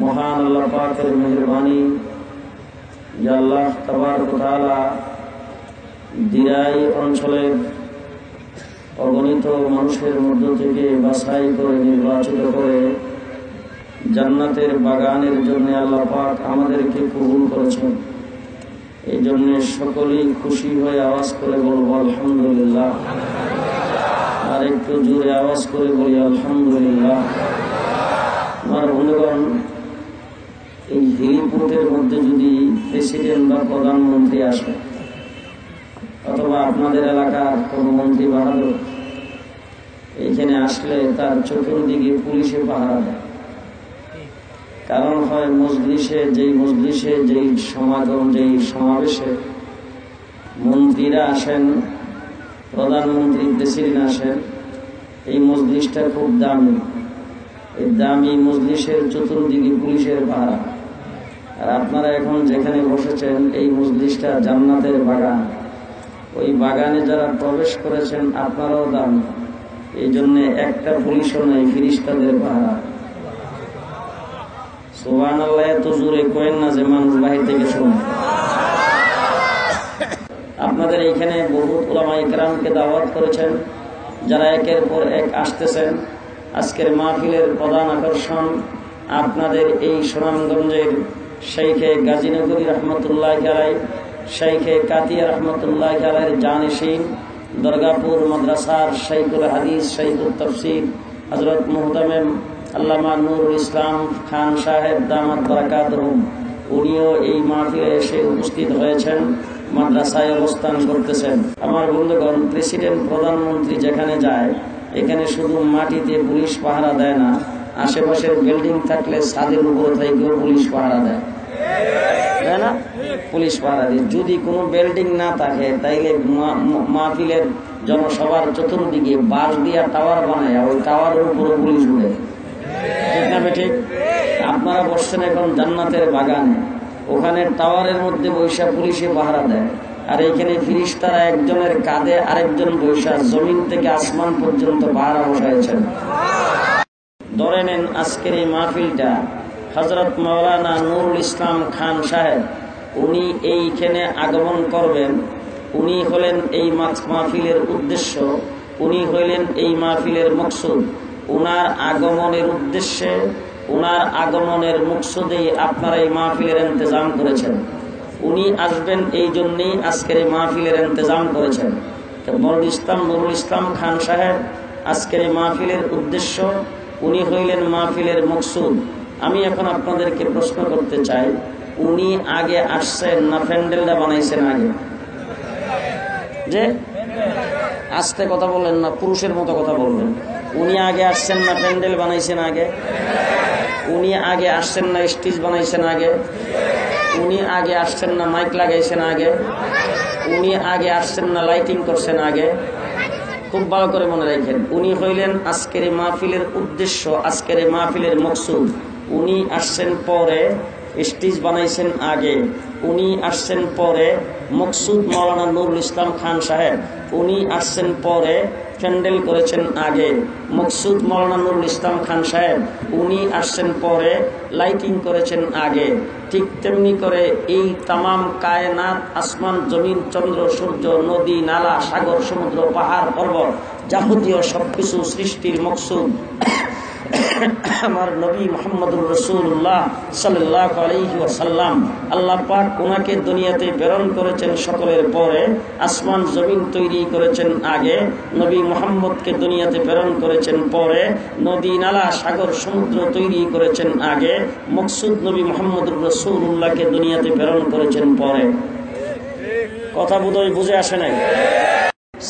মহান আল্লাহ পাকের মেহেরবানি যে আল্লাহ তাবারক ওয়া তাআলা দিরাই অঞ্চলের অগণিত মানুষের মধ্য থেকে বাছাই করে নির্বাচিত করে জান্নাতের বাগানের জন্য আল্লাহ পাক আমাদেরকে কবুল করেছেন। এই জন্য সকলেই খুশি হয়ে আওয়াজ করে বলবো আলহামদুলিল্লাহ। আর একটু জোরে আওয়াজ করে বলি আলহামদুলিল্লাহ। আমার বন্ধুগণ, এই হেলিপোর্টের মধ্যে যদি প্রেসিডেন্ট বা প্রধানমন্ত্রী আসে অথবা আপনাদের এলাকার কোনো মন্ত্রী বাহাদুর এইখানে আসলে তার চতুর্দিকে পুলিশে পাহারা দেয়। কারণ হয় মজলিসে যেই সমাগম, যেই সমাবেশে মন্ত্রীরা আসেন, প্রধানমন্ত্রী প্রেসিডেন্ট আসেন, এই মজলিসটা খুব দামি। এই দামি মজলিসের চতুর্দিকে পুলিশের পাহারা। আর আপনারা এখন যেখানে বসেছেন এই মজলিসটা জান্নাতের বাগান। ওই বাগানে যারা প্রবেশ করেছেন আপনারাও দামি। এই জন্য একটা পুলিশও নেই, ফিরিস্তাদের পাহারা। সুবহানাল্লাহ। এত জোরে কয়েন না যে মানুষ বাহির থেকে শুনে। আপনাদের এইখানে বহুত উলামা ইকরামকে দাওয়াত করেছেন, যারা একের পর এক আসতেছেন। আজকের মাহফিলের প্রধান আকর্ষণ আপনাদের এই সুনামগঞ্জের শাইখে গাজীনগরী রহমতুল্লাহ আলাইহি, শাইখে কাতিয়া রহমতুল্লাহ আলাইহির জানিশিন, দরগাপুর মাদ্রাসার শাইখুল হাদিস, শাইখুল তাফসীর হযরত মুহতামিম আল্লামা নুরুল ইসলাম খান সাহেব দামাত বারাকাতুহুম, উনিও এই মাহফিলে এসে উপস্থিত হয়েছেন, মাদ্রাসায় অবস্থান করতেছেন। আমার বন্ধুগণ, প্রেসিডেন্ট প্রধানমন্ত্রী যেখানে যায় এখানে শুধু মাটিতে পুলিশ পাহারা দেয় না, আশেপাশের বিল্ডিং থাকলে ছাদের উপর থেকেও পুলিশ পাহারা দেয়, তাই না? পুলিশ পাহারা দিয়ে যদি কোনো বিল্ডিং না থাকে তাইলে মাহফিলের জনসভার চতুর্দিকে বাঁশ দিয়া টাওয়ার বানায়, ওই টাওয়ারের উপরে পুলিশ উঠে। ঠিক না ঠিক? আপনারা বসছেন এখন জান্নাতের বাগানে, ওখানে টাওয়ারের মধ্যে বৈশা পুলিশে পাহারা দেয়। আর এইখানে ফিরিস্তারা একজনের কাঁধে আরেকজন বৈশা জমিন থেকে আসমান পর্যন্ত পাহারা বসাইছেন। ধরে নেন আজকের এই মাহফিলটা হযরত মাওলানা নুরুল ইসলাম খান সাহেব, উনি এইখানে আগমন করবেন। উনি হলেন এই মাহফিলের উদ্দেশ্য, উনি হইলেন এই মাহফিলের মকসুদ। উনার আগমনের উদ্দেশ্যে, উনার আগমনের মকসুদেই আপনারা এই মাহফিলের ইন্তজাম করেছেন। উনি আসবেন এই জন্যেই আজকের এই মাহফিলের ইন্তজাম করেছেন। নুরুল ইসলাম খান সাহেব আজকের এই মাহফিলের উদ্দেশ্য, উনি হইলেন মাহফিলের মকসুদ। আমি এখন আপনাদেরকে প্রশ্ন করতে চাই, উনি আগে আসছেন না প্যান্ডেলটা বানাইছেন আগে? যে আস্তে কথা বললেন না, পুরুষের মতো কথা বললেন। উনি আগে আসছেন না প্যান্ডেল বানাইছেন আগে? উনি আগে আসছেন না স্টেজ বানাইছেন আগে? উনি আগে আসছেন না মাইক লাগাইছেন আগে? উনি আগে আসছেন না লাইটিং করছেন আগে? খুব ভালো করে মনে রাখেন, উনি হইলেন আজকের এই মাহফিলের উদ্দেশ্য, আজকের এই মাহফিলের মকসুদ। উনি আসছেন পরে, স্টেজ বানাইছেন আগে। উনি আসছেন পরে মকসুদ মাওলানা নুরুল ইসলাম খান সাহেব, উনি আসছেন পরে প্যান্ডেল করেছেন আগে। মকসুদ মাওলানা নুরুল ইসলাম খান সাহেব, উনি আসছেন পরে লাইটিং করেছেন আগে। ঠিক তেমনি করে এই তামাম কায়নাত, আসমান জমিন চন্দ্র সূর্য নদী নালা সাগর সমুদ্র পাহাড় পর্বত যাবতীয় সবকিছু সৃষ্টির মকসুদ আমার নবী মুহাম্মদুর রাসূলুল্লাহ সাল্লাল্লাহু আলাইহি ওয়াসাল্লাম। আল্লাহ পাক ওনাকে দুনিয়াতে প্রেরণ করেছেন সকলের পরে, আসমান জমিন তৈরি করেছেন আগে, নবী মুহাম্মদকে দুনিয়াতে প্রেরণ করেছেন পরে, নদী নালা সাগর সমুদ্র তৈরি করেছেন আগে, মকসুদ নবী মুহাম্মদুর রাসূলুল্লাহকে দুনিয়াতে প্রেরণ করেছেন পরে। কথা বোধহয় বুঝে আসে নাই?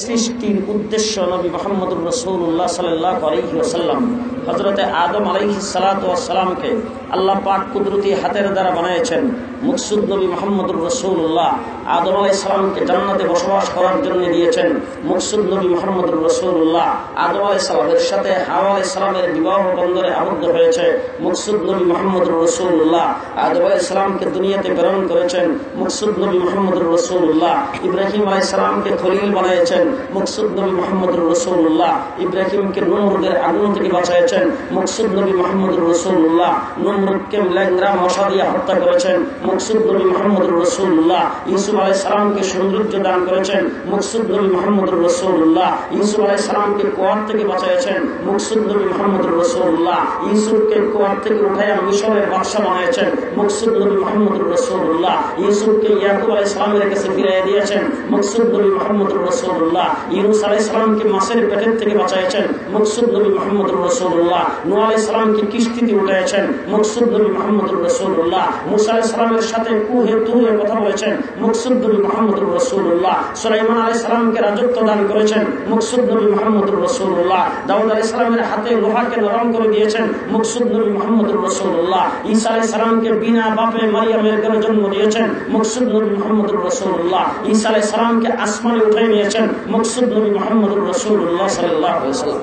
সৃষ্টির উদ্দেশ্য নবী মুহাম্মদুর রাসূলুল্লাহ সাল্লাল্লাহু আলাইহি ওয়াসাল্লাম হযরতে আদম আলাইহিস সালাতু ওয়াস সালামকে আল্লাহ পাক কুদরতি হাতের দ্বারা বানিয়েছেন। মকসুদ নবী মুহাম্মদুর রাসূলুল্লাহ আদম আলাইহিস সালামকে জান্নাতে বসবাস করার জন্য দিয়েছেন। মকসুদ নবী মুহাম্মদুর রাসূলুল্লাহ আদম আলাইহিস সালামের সাথে হাওয়া আলাইহিস সালামের বিবাহ বন্ধনে আবদ্ধ হয়েছে। মকসুদ নবী মুহাম্মদুর রাসূলুল্লাহ আদম আলাইহিস সালামকে দুনিয়াতে প্রেরণ করেছেন। মকসুদ নবী মুহাম্মদুর রাসূলুল্লাহ ইব্রাহিম আলাইহিস সালামকে খলিল বানিয়েছেন। বাঁচাইছেন মকসুদ নবী মুহাম্মদুর রাসূলুল্লাহ। ইব্রাহিমকে নমরুদের আগুন থেকে বাঁচাইছেন মকসুদ নবী মুহাম্মদুর রাসূলুল্লাহ। নমরুদকে ল্যাংড়া মশা দিয়ে হত্যা করেছেন মকসুদ নবী মুহাম্মদুর রাসূলুল্লাহ। ইউসুফ আলাইহিস সালামকে সৌন্দর্য দান করেছেন মকসুদ নবী মুহাম্মদুর রাসূলুল্লাহ। ইউসুফ আলাইহিস সালামকে কুয়ার থেকে বাঁচাইছেন মকসুদ নবী মুহাম্মদুর রাসূলুল্লাহ। ইউসুফকে কুয়ার থেকে উঠাইয়া মিশরের বাদশা বানিয়েছেন মকসুদ নবী মুহাম্মদুর রাসূলুল্লাহ। ইউসুফকে ইয়াকুব আলাইহিস সালামের কাছে ফিরিয়ে দিয়েছেন মকসুদ নবী মুহাম্মদুর রাসূলুল্লাহ। ইউনূস আলাইহিস সালামকে মাছের পেটের থেকে বাঁচাইছেন মকসুদ নবী মুহাম্মদুর রাসূলুল্লাহ। নূহ আলাইহিস সালামকে কিস্তিতে উঠাইয়েছেন মকসুদ নবী মুহাম্মদুর রাসূলুল্লাহ। মুসা আলাইহিস সালামের সাথে কুহে তুহে কথা বলেছেন মকসুদ নবী মুহাম্মদুর রাসূলুল্লাহ। সুলাইমান আলাইহিস সালামকে রাজত্ব দান করেছেন মকসুদ নবী মুহাম্মদুর রাসূলুল্লাহ। দাউদ আলাইহিস সালামের হাতে লোহাকে নরম করে দিয়েছেন মকসুদ নবী মুহাম্মদুর রাসূলুল্লাহ। ঈসা আলাইহিস সালামকে বিনা বাপে মারিয়ামের ঘরে জন্ম দিয়েছেন মকসুদ নবী মুহাম্মদুর রাসূলুল্লাহ। ঈসা আলাইহিস সালামকে আসমানে উঠিয়ে নিয়েছেন মকসুদ নবী মুহাম্মদুর রাসূলুল্লাহ সাল্লাল্লাহু আলাইহি ওয়াসাল্লাম।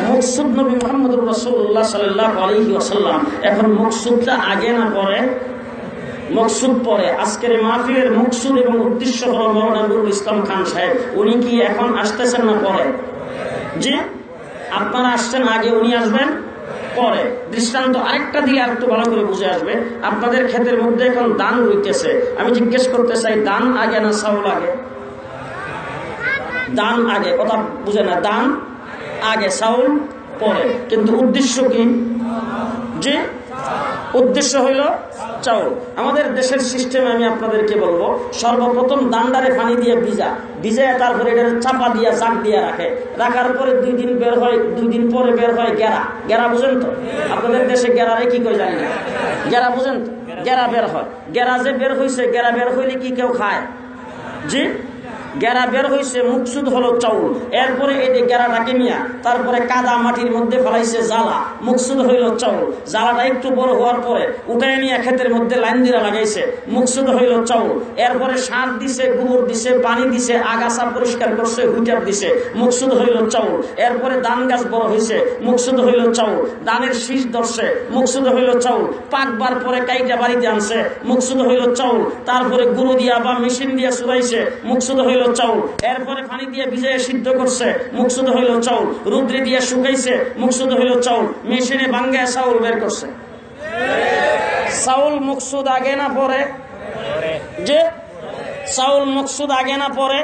মকসুদ নবী মুহাম্মদুর রাসূলুল্লাহ সাল্লাল্লাহু আলাইহি ওয়াসাল্লাম। এখন মকসুদটা আগে না পরে? মকসুদ পরে। আজকের মাহফিলের মকসুদ এবং উদ্দেশ্য হলো মাওলানা নুরুল ইসলাম খান সাহেব। উনি কি এখন আসতেছেন না পরে? জি, আপনারা আসছেন আগে, উনি আসবেন পরে। দৃষ্টান্ত আরেকটা দিলে আর একটু ভালো করে বুঝে আসবে। আপনাদের ক্ষেতের মধ্যে এখন ধান রইতেছে, আমি জিজ্ঞেস করতে চাই ধান আগে না চাউল আগে? ধান আগে, কথা বুঝে না? ধান আগে, চাউল পরে। কিন্তু উদ্দেশ্য কি? যে উদ্দেশ্য হইল চাউল। আমাদের দেশের সিস্টেমে আমি আপনাদেরকে বলবো, সর্বপ্রথম দান্ডারে পানি দিয়ে ভিজায় তারপরে এটা চাপা দিয়ে জাগ দিয়ে রাখার পরে 2 দিন বের হয়, 2 দিন পরে বের হয় গেরা বুঝেন তো? আপনাদের দেশে গেরারে কি কই জানি না, গেরা বুঝেন তো? গেরা বের হয়। গেরা যে বের হয়েছে, গেরা বের হইলে কি কেউ খায়? জি, গেরা বের হয়েছে, মকসুদ হলো চাউল। এরপরে এটি গেরাটাকে নিয়ে তারপরে কাদা মাটির মধ্যে ফেলাইছে জ্বালা, মকসুদ হইল চাউল। জ্বালাটা একটু বড় হওয়ার পরে উঠায় নিয়ে ক্ষেতের মধ্যে লাইন দিয়ে লাগাইছে, মকসুদ হইল চাউল। এরপরে সার দিছে, গোবর দিছে, পানি দিছে, আগাছা পরিষ্কার করছে, হুইটার দিছে, মকসুদ হইল চাউল। এরপরে ধান গাছ বড় হয়েছে, মকসুদ হইল চাউল। ধানের শীষ ধরছে, মকসুদ হইল চাউল। পাকবার পরে কাইটা বাড়িতে আনছে, মকসুদ হইল চাউল। তারপরে গুঁড়ো দিয়া বা মেশিন দিয়া চুরাইছে, মকসুদ হইল চাউল। এরপরে পানি দিয়ে ভিজাইয়ে সিদ্ধ করছে, মকসুদ হইল চাউল। রুদ্রে দিয়ে শুকাইছে, মকসুদ হইল চাউল। মেশিনে ভাঙ্গায় চাউল বের করছে। চাউল মকসুদ আগে না পরে? যে চাউল মকসুদ আগে না পরে?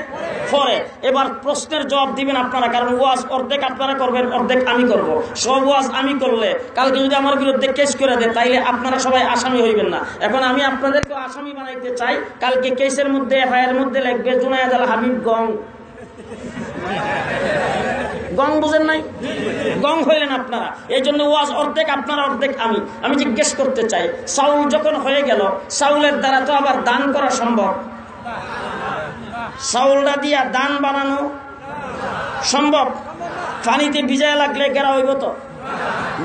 পরে। এবার প্রশ্নের জবাব দিবেন আপনারা, কারণ ওয়াজ অর্ধেক আপনারা করবেন, অর্ধেক আমি করব। সব ওয়াজ আমি করলে কালকে যদি আমার বিরুদ্ধে কেস করে দেয়, তাইলে আপনারা সবাই আসামি হইবেন না। এখন আমি আপনাদেরকে আসামি বানাইতে চাই। কালকে কেসের মধ্যে, এফআইআর মধ্যে লিখবে জুনায়েদ আল হাবিব গং। গং বুঝেন নাই? গং হইলেন আপনারা। এই জন্য ওয়াজ অর্ধেক আপনারা, অর্ধেক আমি। আমি জিজ্ঞেস করতে চাই, চাউল যখন হয়ে গেল, চাউলের দ্বারা তো আবার দান করা সম্ভব। চাউলটা দিয়া দান বানানো সম্ভব? পানিতে ভিজায় লাগলে গেরা হইব তো?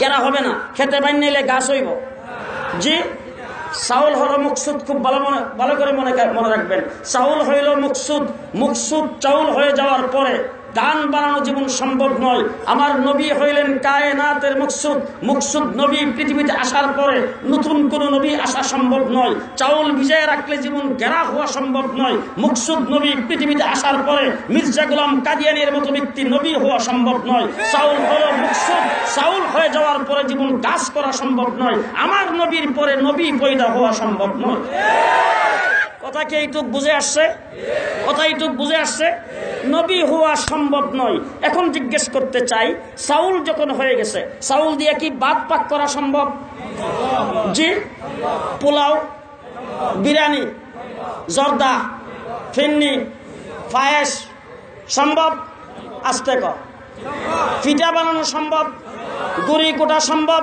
গেরা হবে না। খেতে বাইন নিলে গাছ হইব। জি, চাউল হলো মকসুদ। খুব ভালো করে মনে রাখবেন, চাউল হইল মকসুদ। মকসুদ চাউল হয়ে যাওয়ার পরে দান বানানো জীবন সম্ভব নয়। আমার নবী হইলেন কায়নাতের মকসুদ। মকসুদ নবী পৃথিবীতে আসার পরে নতুন কোন নবী আসা সম্ভব নয়। চাউল ভিজায় রাখলে জীবন গেরা হওয়া সম্ভব নয়। মকসুদ নবী পৃথিবীতে আসার পরে মির্জা গোলাম কাদিয়ানীর মতো ব্যক্তি নবী হওয়া সম্ভব নয়। চাউল হলো মকসুদ। চাউল হয়ে যাওয়ার পরে জীবন গাছ করা সম্ভব নয়। আমার নবীর পরে নবী পয়দা হওয়া সম্ভব নয়। কথা কি এইটুক বুঝে আসছে? কথা এইটুক বুঝে আসছে? নবী হওয়া সম্ভব নয়। এখন জিজ্ঞেস করতে চাই, চাউল যখন হয়ে গেছে, চাউল দিয়ে কি ভাত পাক করা সম্ভব? জি, পোলাও, বিরিয়ানি, জর্দা, ফিন্নি, পায়েস সম্ভব? আস্তে কর। পিঠা বানানো সম্ভব? গুড়ি কোটা সম্ভব?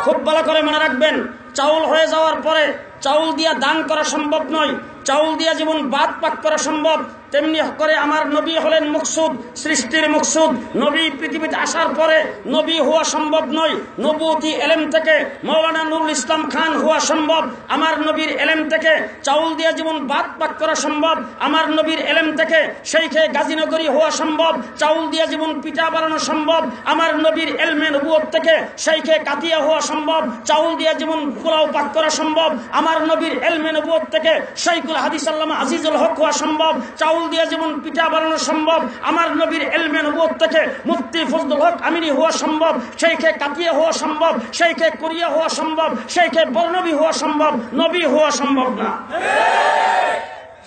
খুব ভালো করে মনে রাখবেন, চাউল হয়ে যাওয়ার পরে চাউল দিয়া দান করা সম্ভব নয়। চাউল দিয়া জীবন ভাত পাক করা সম্ভব। তেমনি করে আমার নবী হলেন মকসুদ, সৃষ্টির মকসুদ। নবী পৃথিবীতে আসার পরে নবী হওয়া সম্ভব নয়। নবুয়তি এলেম থেকে মাওলানা নুরুল ইসলাম খান হওয়া সম্ভব। আমার নবীর এলেম থেকে চাউল দিয়া জীবন ভাত পাক করা সম্ভব। আমার নবীর এলেম থেকে শেখে গাজীনগরী হওয়া সম্ভব। চাউল দিয়া জীবন পিঠা বানানো সম্ভব। আমার নবীর এলমে নবুয়ত থেকে শেখে কাতিয়া হওয়া সম্ভব। চাউল দিয়া জীবন পোলাও পাক করা সম্ভব। আমার নবীর এলমে নবুয়ত থেকে শাইখুল হাদিস আল্লামা আজিজুল হক হওয়া সম্ভব। চাউল আঙ্গুল দিয়ে যেমন পিঠা বানানো সম্ভব, আমার নবীর ইলমে নবুয়ত থেকে মুফতি ফজলুল হক আমিনী হওয়া সম্ভব, সেইখে কাতিয়া হওয়া সম্ভব, সেইখে কোরিয়া হওয়া সম্ভব, সেইখে বড়নবী হওয়া সম্ভব, নবী হওয়া সম্ভব না।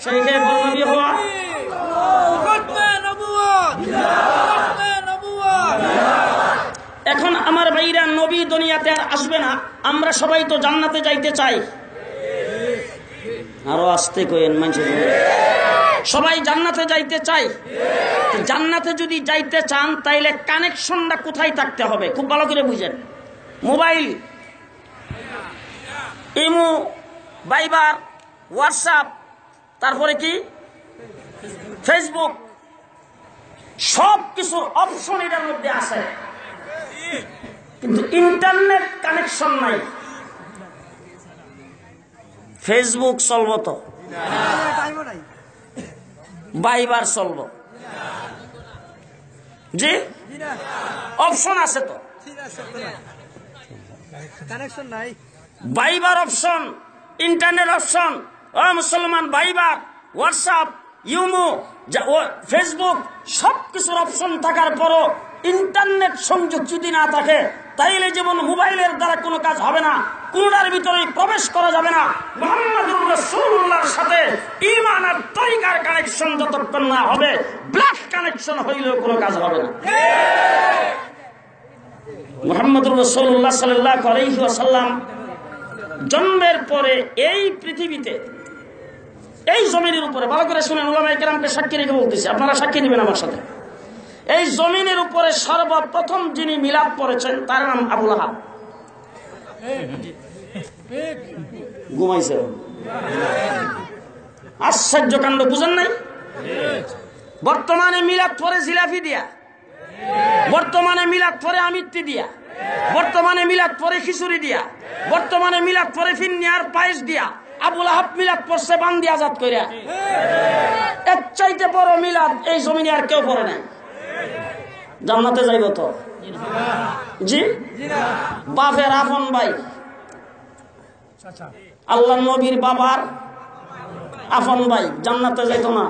সেইখে বড়নবী হওয়া এখন আমার ভাইরা নবী দুনিয়াতে আর আসবে না, আমরা সবাই তো জান্নাতে যাইতে চাই। আরো আসতে কইেন, মানুষ সবাই জান্নাতে যাইতে চাই। জান্নাতে যদি যাইতে চান তাইলে কানেকশনটা কোথায় থাকতে হবে খুব ভালো করে বুঝেন। মোবাইল, ইমো, ভাইবার, হোয়াটসঅ্যাপ, তারপরে কি ফেসবুক, সব কিছু অপশন এটার মধ্যে আছে, কিন্তু ইন্টারনেট কানেকশন নাই। ফেসবুক চলব তো, ভাইবার চলব, জি অপশন আছে তো, কানেকশন নাই। ভাইবার অপশন, ইন্টারনেট অপশন, ও মুসলমান ভাইবার, হোয়াটসঅ্যাপ, ইউমো, ফেসবুক সবকিছুর অপশন থাকার পরও ইন্টারনেট সংযোগ যদি না থাকে তাইলে যেমন মোবাইলের দ্বারা কোনো কাজ হবে না, কোনটার ভিতরে প্রবেশ করা যাবে না, মুহাম্মদুর রাসূলুল্লাহর সাথে ঈমান আর তরিকার কানেকশন যতক্ষণ না হবে, ব্লাড কানেকশন হইলেও কোনো কাজ হবে না। মুহাম্মদুর রাসূলুল্লাহ সাল্লাল্লাহু আলাইহি ওয়াসাল্লাম জন্মের পরে এই পৃথিবীতে, এই জমিনের উপরে, ভালো করে শুনেন, উলামায়ে কেরামকে সাক্ষী রেখে বলতেছি, আপনারা সাক্ষী দিবেন আমার সাথে। এই জমিনের উপরে সর্বপ্রথম যিনি মিলাদ পড়েছেন তার নাম আবু লাহাব। ঘুমাইছে, আশ্চর্য কাণ্ড, বুঝেন নাই? বর্তমানে মিলাদ পড়ে জিলাপি দিয়া, বর্তমানে মিলাদ পড়ে আমিত্তি দিয়া, বর্তমানে মিলাদ পড়ে খিচুড়ি দিয়া, বর্তমানে মিলাদ পড়ে ফিন্নি আর পায়েস দিয়া। আবু লাহাব মিলাদ পড়ছে বান্দি আজাদ কইরা। এর চাইতে বড় মিলাদ এই জমিনে আর কেউ পড়ে না। জান্নাতে যাইব তো, জি বাপের আপন ভাই, আল্লাহ নবীর বাবার আপন ভাই জান্নাতে যাইতো না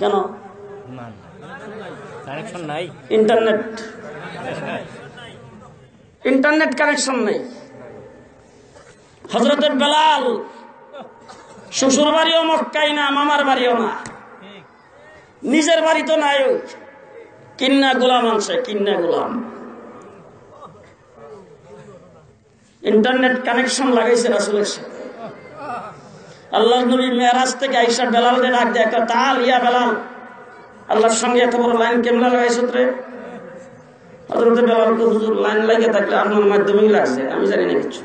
কেন? কানেকশন নাই, ইন্টারনেট কানেকশন নেই। হযরতে বেলাল শ্বশুর বাড়িও মক্কাই না, মামার বাড়িও না, নিজের বাড়ি তো নাই, কিন্না গোলাম আনছে, কিন্না গোলাম। ইন্টারনেট কানেকশন লাগাইছে রাসূলের সাথে। আল্লাহ নবী মেরাজ থেকে আয়েশা বেলালকে ডাক দেয়, তাল ইয়া বেলাল, আল্লাহর সঙ্গে এত বড় লাইন কেমন লাগাইছ রে? হযরতে বেলালকে, হুজুর লাইন লাগে থাকলে আপনার মাধ্যমেই লাগছে, আমি জানি না কিছু।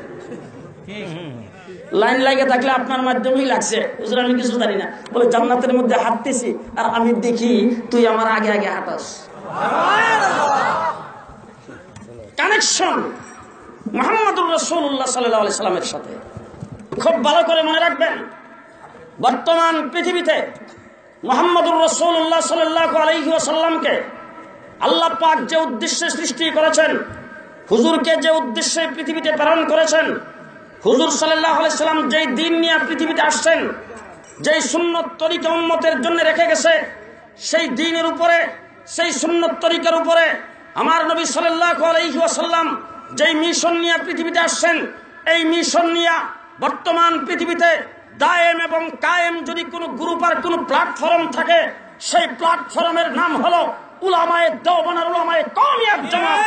লাইন লাগে থাকলে আপনার মাধ্যমেই লাগছে, হুজুর আমি কিছু জানি না। বলে জান্নাতের মধ্যে হাঁটতেছি আর আমি দেখি তুই আমার আগে আগে হাঁটাস। কানেকশন মুহাম্মদুর রাসূলুল্লাহ সাল্লাল্লাহু আলাইহি সাল্লামের সাথে। খুব ভালো করে মনে রাখবেন, বর্তমান পৃথিবীতে মুহাম্মদুর রাসূলুল্লাহ সাল্লাল্লাহু আলাইহি ওয়াসাল্লামকে আল্লাহ পাক যে উদ্দেশ্যে সৃষ্টি করেছেন, হুজুরকে যে উদ্দেশ্যে পৃথিবীতে প্রেরণ করেছেন, হুজুর সাল্লাল্লাহু আলাইহি সাল্লাম যেই দ্বীন নিয়ে পৃথিবীতে আসছেন, যেই সুন্নত তরিকা উম্মতের জন্য রেখে গেছে, সেই দ্বীনের উপরে, সেই সুন্নত তরিকার উপরে আমার নবী সাল্লাল্লাহু আলাইহি ওয়াসাল্লাম যেই মিশন নিয়ে পৃথিবীতে আসছেন, এই মিশন নিয়ে বর্তমান পৃথিবীতে দায়েম এবং কায়েম যদি কোনো গ্রুপ আর কোনো প্ল্যাটফর্ম থাকে, সেই প্ল্যাটফর্মের নাম হলো উলামায়ে দেওবন্দ আর উলামায়ে কওমিয়াত জামাত।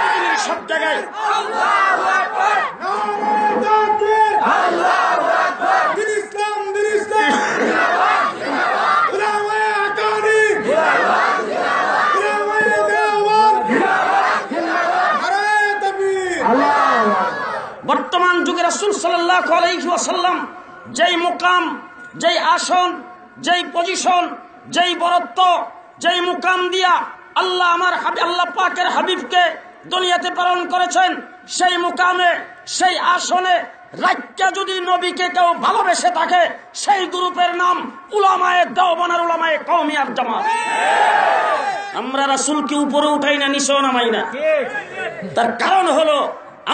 পৃথিবীর সব জায়গায় আল্লাহু আকবার, আল্লাহু আকবার, দিন ইসলাম, দিন ইসলাম, উলামায়ে আকানি, উলামায়ে দেওবন্দ, নারায়ে তাকবীর। বর্তমান যুগে রাসূল সাল্লাল্লাহু আলাইহি ওয়াসাল্লাম যেই মুকাম, যেই আসন, যেই পজিশন, যেই বরত্ব, যেই মুকাম দিয়া আল্লাহ আমার আল্লাহ পাকের হাবিবকে দুনিয়াতে প্রেরণ করেছেন, সেই মুকামে, সেই আসনে রাখা যদি নবীকে কেউ ভালোবেসে থাকে, সেই গ্রুপের নাম উলামায়ে দেওবন্দ আর উলামায়ে কওমিয়াত জামাত। আমরা রাসূলকে উপরে উঠাই না, নিচেও নামাই না। তার কারণ হলো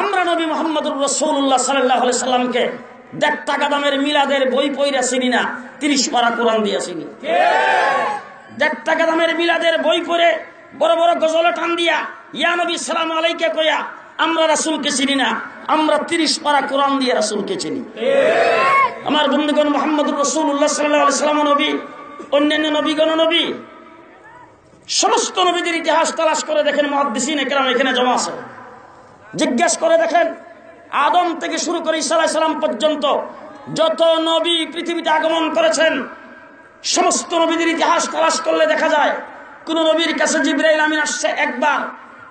আমরা নবী মুহাম্মদুর রাসূলুল্লাহ সাল্লাল্লাহু আলাইহি সাল্লামকে টাকা দামের মিলাদের বই পইরা চিনি না, 30 পারা কোরআন দিয়া চিনি। 1.5 টাকা দামের মিলাদের বই পড়ে বড় বড় গজল টান দিয়া ইয়া নবী সালাম আলাইকা কইয়া আমরা রাসূলকে চিনি না, আমরা 30 পারা কোরআন দিয়ে রাসূলকে চিনি। আমার বন্ধুগণ, মুহাম্মদুর রাসূলুল্লাহ সাল্লাল্লাহু আলাইহি ওয়াসাল্লাম নবী, অন্যান্য নবীগণ নবী, সমস্ত নবীদের ইতিহাস তালাশ করে দেখেন, মুহাদ্দিসিন একরাম এখানে জমা আছে। জিজ্ঞেস করে দেখেন, আদম থেকে শুরু করে ঈসা আলাইহিস সালাম পর্যন্ত যত নবী পৃথিবীতে আগমন করেছেন, সমস্ত নবীদের ইতিহাস তালাশ করলে দেখা যায় কোন নবীর কাছে জিবরাইল আমিন আসছে 1 বার,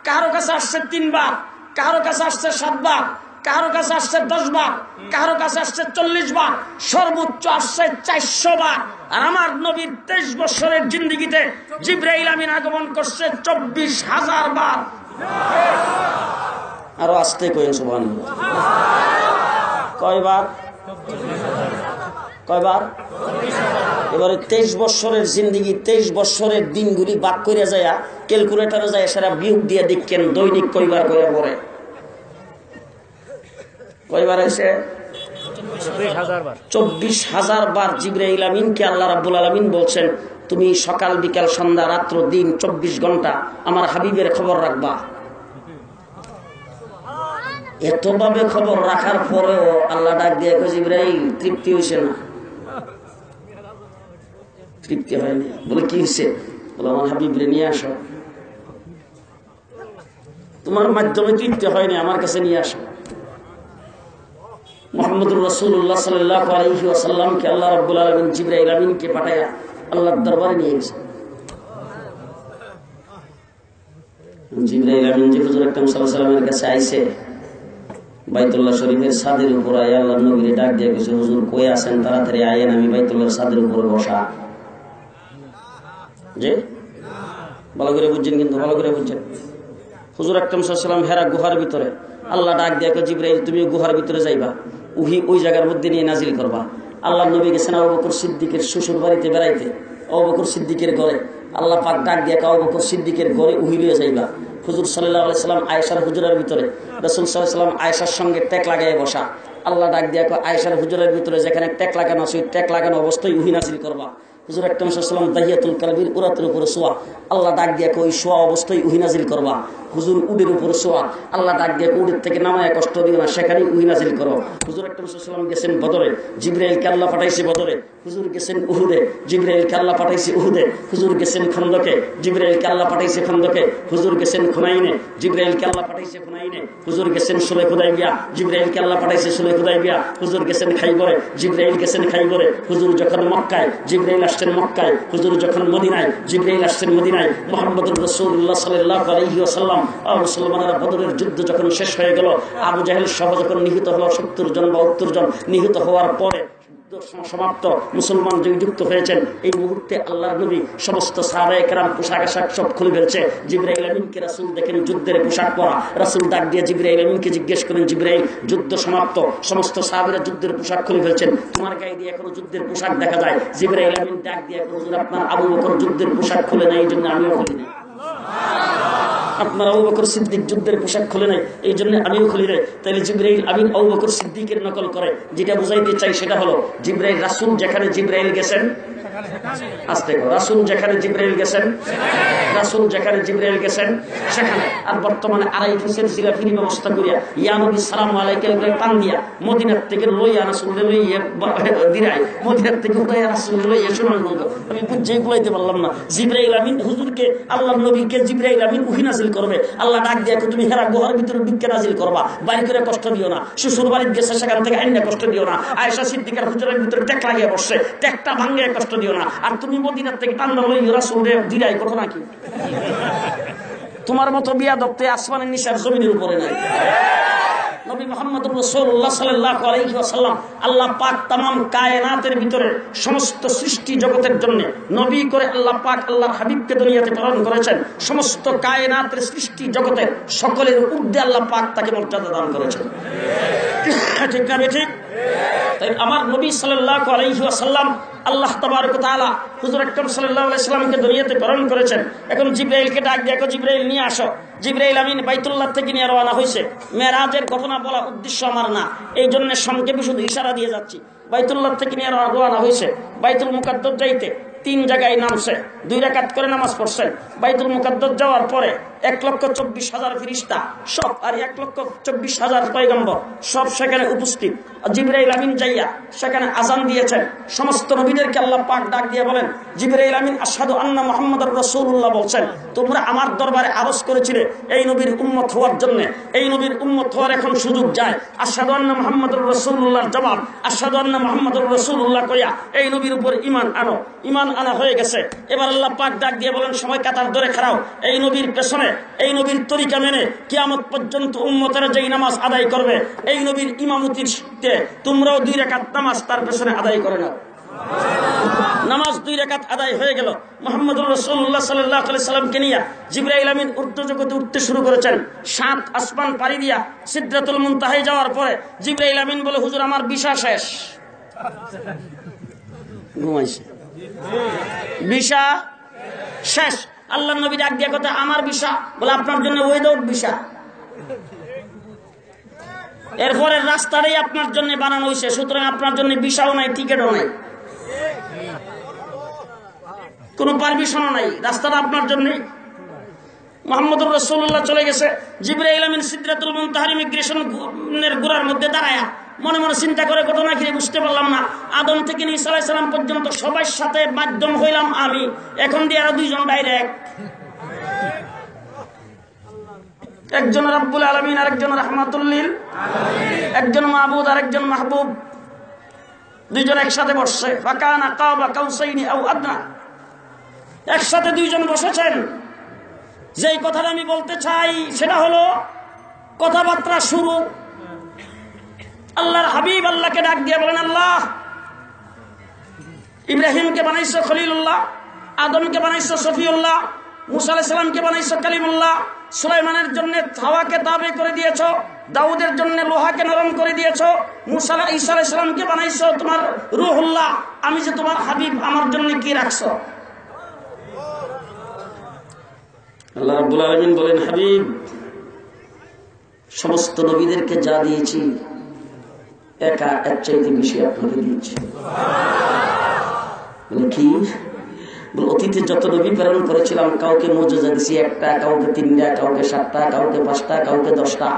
কারো কাছে আসছে 3 বার, কারো কাছে আসছে 7 বার, কারো কাছে আসছে 10 বার, কারো কাছে আসছে 40 বার, সর্বোচ্চ আসছে 400 বার। আর আমার নবীর 23 বছরের জিন্দেগিতে জিবরাইল আমিন আগমন করছে 24,000 বার। আরো আসতে কইন সুবহানাল্লাহ। কয়বার? কয়বার? এবারে 23 বছরের জিন্দেগি, 23 বছরের দিনগুলি বাক করে যায়, ক্যালকুলেটরে যায় সেটা বিয়োগ দিয়ে দেখেন দৈনিক কয়বার করে পড়ে। কয়বার এসে? 24,000 বার জিবরাইল আমিনকে আল্লাহ রাব্বুল আলামিন বলছেন, তুমি সকাল বিকাল সন্ধ্যা রাত্র দিন 24 ঘন্টা আমার হাবিবের খবর রাখবা। এতভাবে খবর রাখার পরেও আল্লাহ ডাক দিয়ে জিবরাইল তৃপ্তি হয়েছে না, তৃপ্তি হয়নি। বলে কি হয়েছে? বলে আমার হাবিবরে নিয়ে আসো, তোমার মাধ্যমে তৃপ্তি হয়নি, আমার কাছে নিয়ে আসো। মুহাম্মদুর রাসূলুল্লাহ সাল্লাল্লাহু আলাইহি ওয়াসাল্লামকে আল্লাহ রাব্বুল আলামিন জিবরাইল আমিনকে পাঠায়া আল্লাহর দরবারে নিয়ে গেছে। জিবরাইল আমিন যে হুজুর আকরাম সাল্লাল্লাহু আলাইহি ওয়াসাল্লামের কাছে আইছে, বাইতুল্লাহ শরীফের ছাদের উপর আয়া আল্লাহর নবীকে ডাক দিয়ে কইছে, হুজুর কই আছেন? তাড়াতাড়ি আয়েন, আমি বাইতুল্লাহর ছাদের উপরে বসা। যে ভালো করে বুঝছেন, কিন্তু ভালো করে বুঝছেন। হুজুর আকরাম সাল্লাল্লাহু আলাইহি ওয়াসাল্লাম হেরা গুহার ভিতরে, আল্লাহ ডাক দিয়ে কয়, জিবরাইল তুমি গুহার ভিতরে যাইবা, ওই জায়গার মধ্যে নিয়ে নাজিল করবা। আল্লাহর নবী গেছেন আবু বকর সিদ্দিকের শ্বশুর বাড়িতে বেড়াইতে, আবু বকর সিদ্দিকের ঘরে। আল্লাহ পাক ডাক দিয়ে আবু বকর সিদ্দিকের ঘরে উহি লিয়ে যাইবা। হুজুর সাল্লাল্লাহু আলাইহি সাল্লাম আয়েশার হুজুরের ভিতরে, রাসূল সাল্লাল্লাহু আলাইহি সাল্লাম আয়েশার সঙ্গে টেক লাগায় বসা। আল্লাহ ডাক দিয়ে আয়েশার হুজুরের ভিতরে যেখানে টেক লাগানো আছে, টেক লাগানো অবস্থায় উহি নাজিল করবা। হুজুর আকরাম সাল্লাল্লাহু আলাইহি ওয়াসাল্লাম দাহিয়াতুল কালবির উরাতের উপরে শোয়া, আল্লাহ ডাক দিয়ে ওই শোয়া অবস্থায় উহি নাজিল করবা। হুজুর উডের উপরে শোয়া, আল্লাহ ডাক দিয়ে উডের থেকে নামায় কষ্ট দিও না, সেখানে উহি নাজিল করো। হুজুর আকরাম সাল্লাল্লাহু আলাইহি ওয়াসাল্লাম গেছেন বদরে, জিবরাইলকে আল্লাহ পাঠাইছে বদরে। হুজুর গেছেন উহুদে, জিবরাইলকে আল্লাহ পাঠাইছে উহুদে। হুজুর গেছেন খন্দকে, জিবরাইলকে আল্লাহ পাঠাইছে খন্দকে। হুজুর গেছেন খুনাইনে, জিবরাইলকে আল্লাহ পাঠাইছে খুনাইনে। হুজুর গেছেন সুলহ হুদাইবিয়া, জিবরাইলকে আল্লাহ পাঠাইছে সুলহ হুদাইবিয়া। হুজুর গেছেন খাইবরে, জিবরাইল গেছেন খাইবরে। হুজুর যখন মক্কায়, জিবরাইল আসছেন মক্কায়। হুজুর যখন মদিনায়, জিবরাইল আসছেন মদিনায়। মুহাম্মদুর রাসূলুল্লাহ সাল্লাল্লাহু আলাইহি ওয়াসাল্লাম, মুসলমানেরা বদরের যুদ্ধ যখন শেষ হয়ে গেল, আবু জাহেল সহ যখন নিহত হলো 70 জন বা 72 জন, নিহত হওয়ার পরে সমাপ্ত, মুসলমান যুক্ত হয়েছেন। এই মুহূর্তে আল্লাহর নবী সমস্ত সাহাবায়ে কেরাম পোশাক আশাক সব খুলে ফেলছে। জিবরাইল আমিনকে রাসূল দেখেন যুদ্ধের পোশাক পরা। রাসূল ডাক দিয়ে জিবরাইল আমিনকে জিজ্ঞেস করেন, জিবরাইল যুদ্ধ সমাপ্ত, সমস্ত সাহাবীরা যুদ্ধের পোশাক খুলে ফেলছেন, তোমার গায়ে দিয়ে এখনো যুদ্ধের পোশাক দেখা যায়। জিবরাইল আমিন ডাক দিয়ে, হুজুর আপনার আবু বকর যুদ্ধের পোশাক খুলে নাই, এই জন্য আমিও খুলি নাই। আপনার আবু বকর সিদ্দিক যুদ্ধের পোশাক খুলে নাই, এই জন্য আমিও খুলি নাই। তাইলে জিবরাইল আমিন আবু বকর সিদ্দিকের নকল করে। যেটা বুঝাইতে চাই সেটা হলো, জিবরাইল রাসূল যেখানে জিবরাইল গেছেন, আস্তে রাসূল যেখানে জিবরাইল গেছেন, রাসূল যেখানে জিবরাইল গেছেন সেখানে। আর বর্তমানে 2.5 ফুটের জিলাপির ব্যবস্থা করিয়া ইয়া নবী সালামু আলাইকা বলে টান দিয়া মদিনার থেকে লইয়া রাসূল লইয়া দিরাই, মদিনার থেকে উঠাইয়া রাসূল লইয়া শোনান। আমি বুঝেই বলাইতে পারলাম না। জিবরাইল আমিন হুজুরকে, আল্লাহর নবীকে জিবরাইল আমিন উহি নাজিল করবে। আল্লাহ ডাক দিয়া তুমি হেরা গুহার ভিতরে ঢুকে নাজিল করবা, বাইরে করে কষ্ট দিও না। শ্বশুর বাড়িতে গেছে সেখান থেকে আইনা কষ্ট দিও না। আয়েশা সিদ্দিকার হুজুরের ভিতরে টেক লাগিয়ে বসছে, টেকটা ভাঙিয়ে কষ্ট দিও না। আর তুমি মদিনার থেকে টান্না লইয়া রাসূল দিরাই, কথা নাকি? তোমার মতো বিয়াদব আসমানের নিচের জমিনের উপরে নাই। নবী মুহাম্মদুর রাসূলুল্লাহ সাল্লাল্লাহু আলাইহি ওয়াসাল্লাম আল্লাহ পাক तमाम কায়নাতের ভিতরে সমস্ত সৃষ্টি জগতের জন্য নবী করে আল্লাহ পাক আল্লাহর হাবিবকে দুনিয়াতে প্রেরণ করেছেন। সমস্ত কায়নাতের সৃষ্টি জগতের সকলের ঊর্ধ্বে আল্লাহ পাক তাকে মর্যাদা দান করেছেন। ঠিক না ঠিক? তাই আমার নবী সাল্লাল্লাহু আলাইহি ওয়াসাল্লাম আল্লাহ তাবারক ওয়া তাআলা হুজুর আকরাম সাল্লাল্লাহু আলাইহি সাল্লামকে দুনিয়াতে প্রেরণ করেছেন। এখন জিবরাইলকে ডাক দিয়ে জিবরাইল নিয়ে আসো। জিবরাইল আমিন বাইতুল্লাহ থেকে নিয়ে রওনা হয়েছে। মেরাজের ঘটনা বলা উদ্দেশ্য আমার না, এই জন্য সংক্ষেপে শুধু ইশারা দিয়ে যাচ্ছি। বাইতুল্লাহ থেকে নিয়ে রওনা হয়েছে। বাইতুল মুকাদ্দাস যাইতে 3 জায়গায় নামছে, 2 রাকাত করে নামাজ পড়ছেন। বাইতুল মুকাদ্দাস যাওয়ার পরে 1,24,000 ফেরেশতা সব আর 1,24,000 পয়গম্বর সব সেখানে উপস্থিত। জিবরাইল আমিন যাইয়া সেখানে আজান দিয়েছেন। সমস্ত নবীদেরকে আল্লাহ পাক ডাক দিয়ে বলেন, জিবরাইল আমিন আশহাদু আন্না মুহাম্মাদুর রাসূলুল্লাহ বলছেন, তোমরা আমার দরবারে আরজ করেছিলে এই নবীর উম্মত হওয়ার জন্য। এই নবীর উম্মত হওয়ার এখন সুযোগ যায়। আশহাদু আন্না মুহাম্মাদুর রাসূলুল্লাহর জবাব আশহাদু আন্না মুহাম্মাদুর রাসূলুল্লাহ কইয়া এই নবীর উপর ঈমান আনো। ঈমান আনা হয়ে গেছে। এবার আল্লাহ পাক ডাক দিয়ে বলেন, সময় কাতার ধরে খাড়াও। এই নবীর পেছনে এই নবীর তরিকা মেনে কিয়ামত পর্যন্ত উম্মতেরা যেই নামাজ আদায় করবে, এই নবীর ইমামতিতে তোমরাও 2 রাকাত নামাজ তার পেছনে আদায় করে নাও। নামাজ 2 রাকাত আদায় হয়ে গেল। মুহাম্মদুর রাসূলুল্লাহ সাল্লাল্লাহু আলাইহি সাল্লামকে নিয়ে জিবরাইল আমিন ঊর্ধ্ব জগতে উঠতে শুরু করেছেন। 7 আসমান পাড়ি দিয়া সিদরাতুল মুনতাহায় যাওয়ার পরে জিবরাইল আমিন বলে, হুজুর আমার ভিসা শেষ। ঘুমাইছে, ভিসা শেষ। আল্লাহর নবী ডাক দিয়া কথা, আমার ভিসা? বলে আপনার জন্য উইদাউট ভিসা। এরপরে রাস্তাটাই আপনার জন্য বানানো হয়েছে, সুতরাং আপনার জন্য ভিসাও নাই, টিকিটও নাই, কোন পারমিশনও নাই, রাস্তাটা আপনার জন্য। মুহাম্মদুর রাসূলুল্লাহ চলে গেছে। জিবরাইল আমিন সিদরাতুল মুনতাহার ইমিগ্রেশনের গোড়ার মধ্যে দাঁড়ায়া মনে মনে চিন্তা করে, ঘটনা কি বুঝতে পারলাম না। আদম থেকে ঈসা আলাইহিস সালাম পর্যন্ত সবার সাথে মাধ্যম হইলাম আমি, এখন দিয়ে আরো 2 জন ডাইরেক্ট। একজন রব্বুল আলামিন আর একজন রাহমাতুল লিল আলামিন, একজন মাবুদ আর একজন মাহবুব, 2 জন একসাথে বসছে। ফাকানা কাবা কাউসাইনি আও আদনা, একসাথে 2 জন বসেছেন। যেই কথাটা আমি বলতে চাই সেটা হলো কথাবার্তা শুরু। আল্লাহর হাবিব আল্লাহকে ডাক দিয়ে বলেন, আল্লাহ ইব্রাহিমকে বানাইছো খলিলুল্লাহ, আদমকে বানাইছো সফিউল্লাহ, মুসা আলাইহিস সালামকে বানাইছো কালিমুল্লাহ, সুলাইমানের জন্য হাওয়াকে তাবে করে দিয়েছো, দাউদের জন্য লোহাকে নরম করে দিয়েছো, মুসা ঈসা আলাইহিস সালামকে বানাইছো তোমার রূহুল্লাহ। আমি যে তোমার হাবিব, আমার জন্য কি রাখছো? আল্লাহ রাব্বুল আলামিন বলেন, হাবিব সমস্ত নবীদেরকে যা দিয়েছি একা এর চাইতে বেশি আপনাকে দিয়েছি। বলে কি? বলে অতীতে যত নবী প্রেরণ করেছিলাম কাউকে মুজিজা দিয়েছি 1টা, কাউকে 3টা, কাউকে 7টা, কাউকে 5টা, কাউকে 10টা।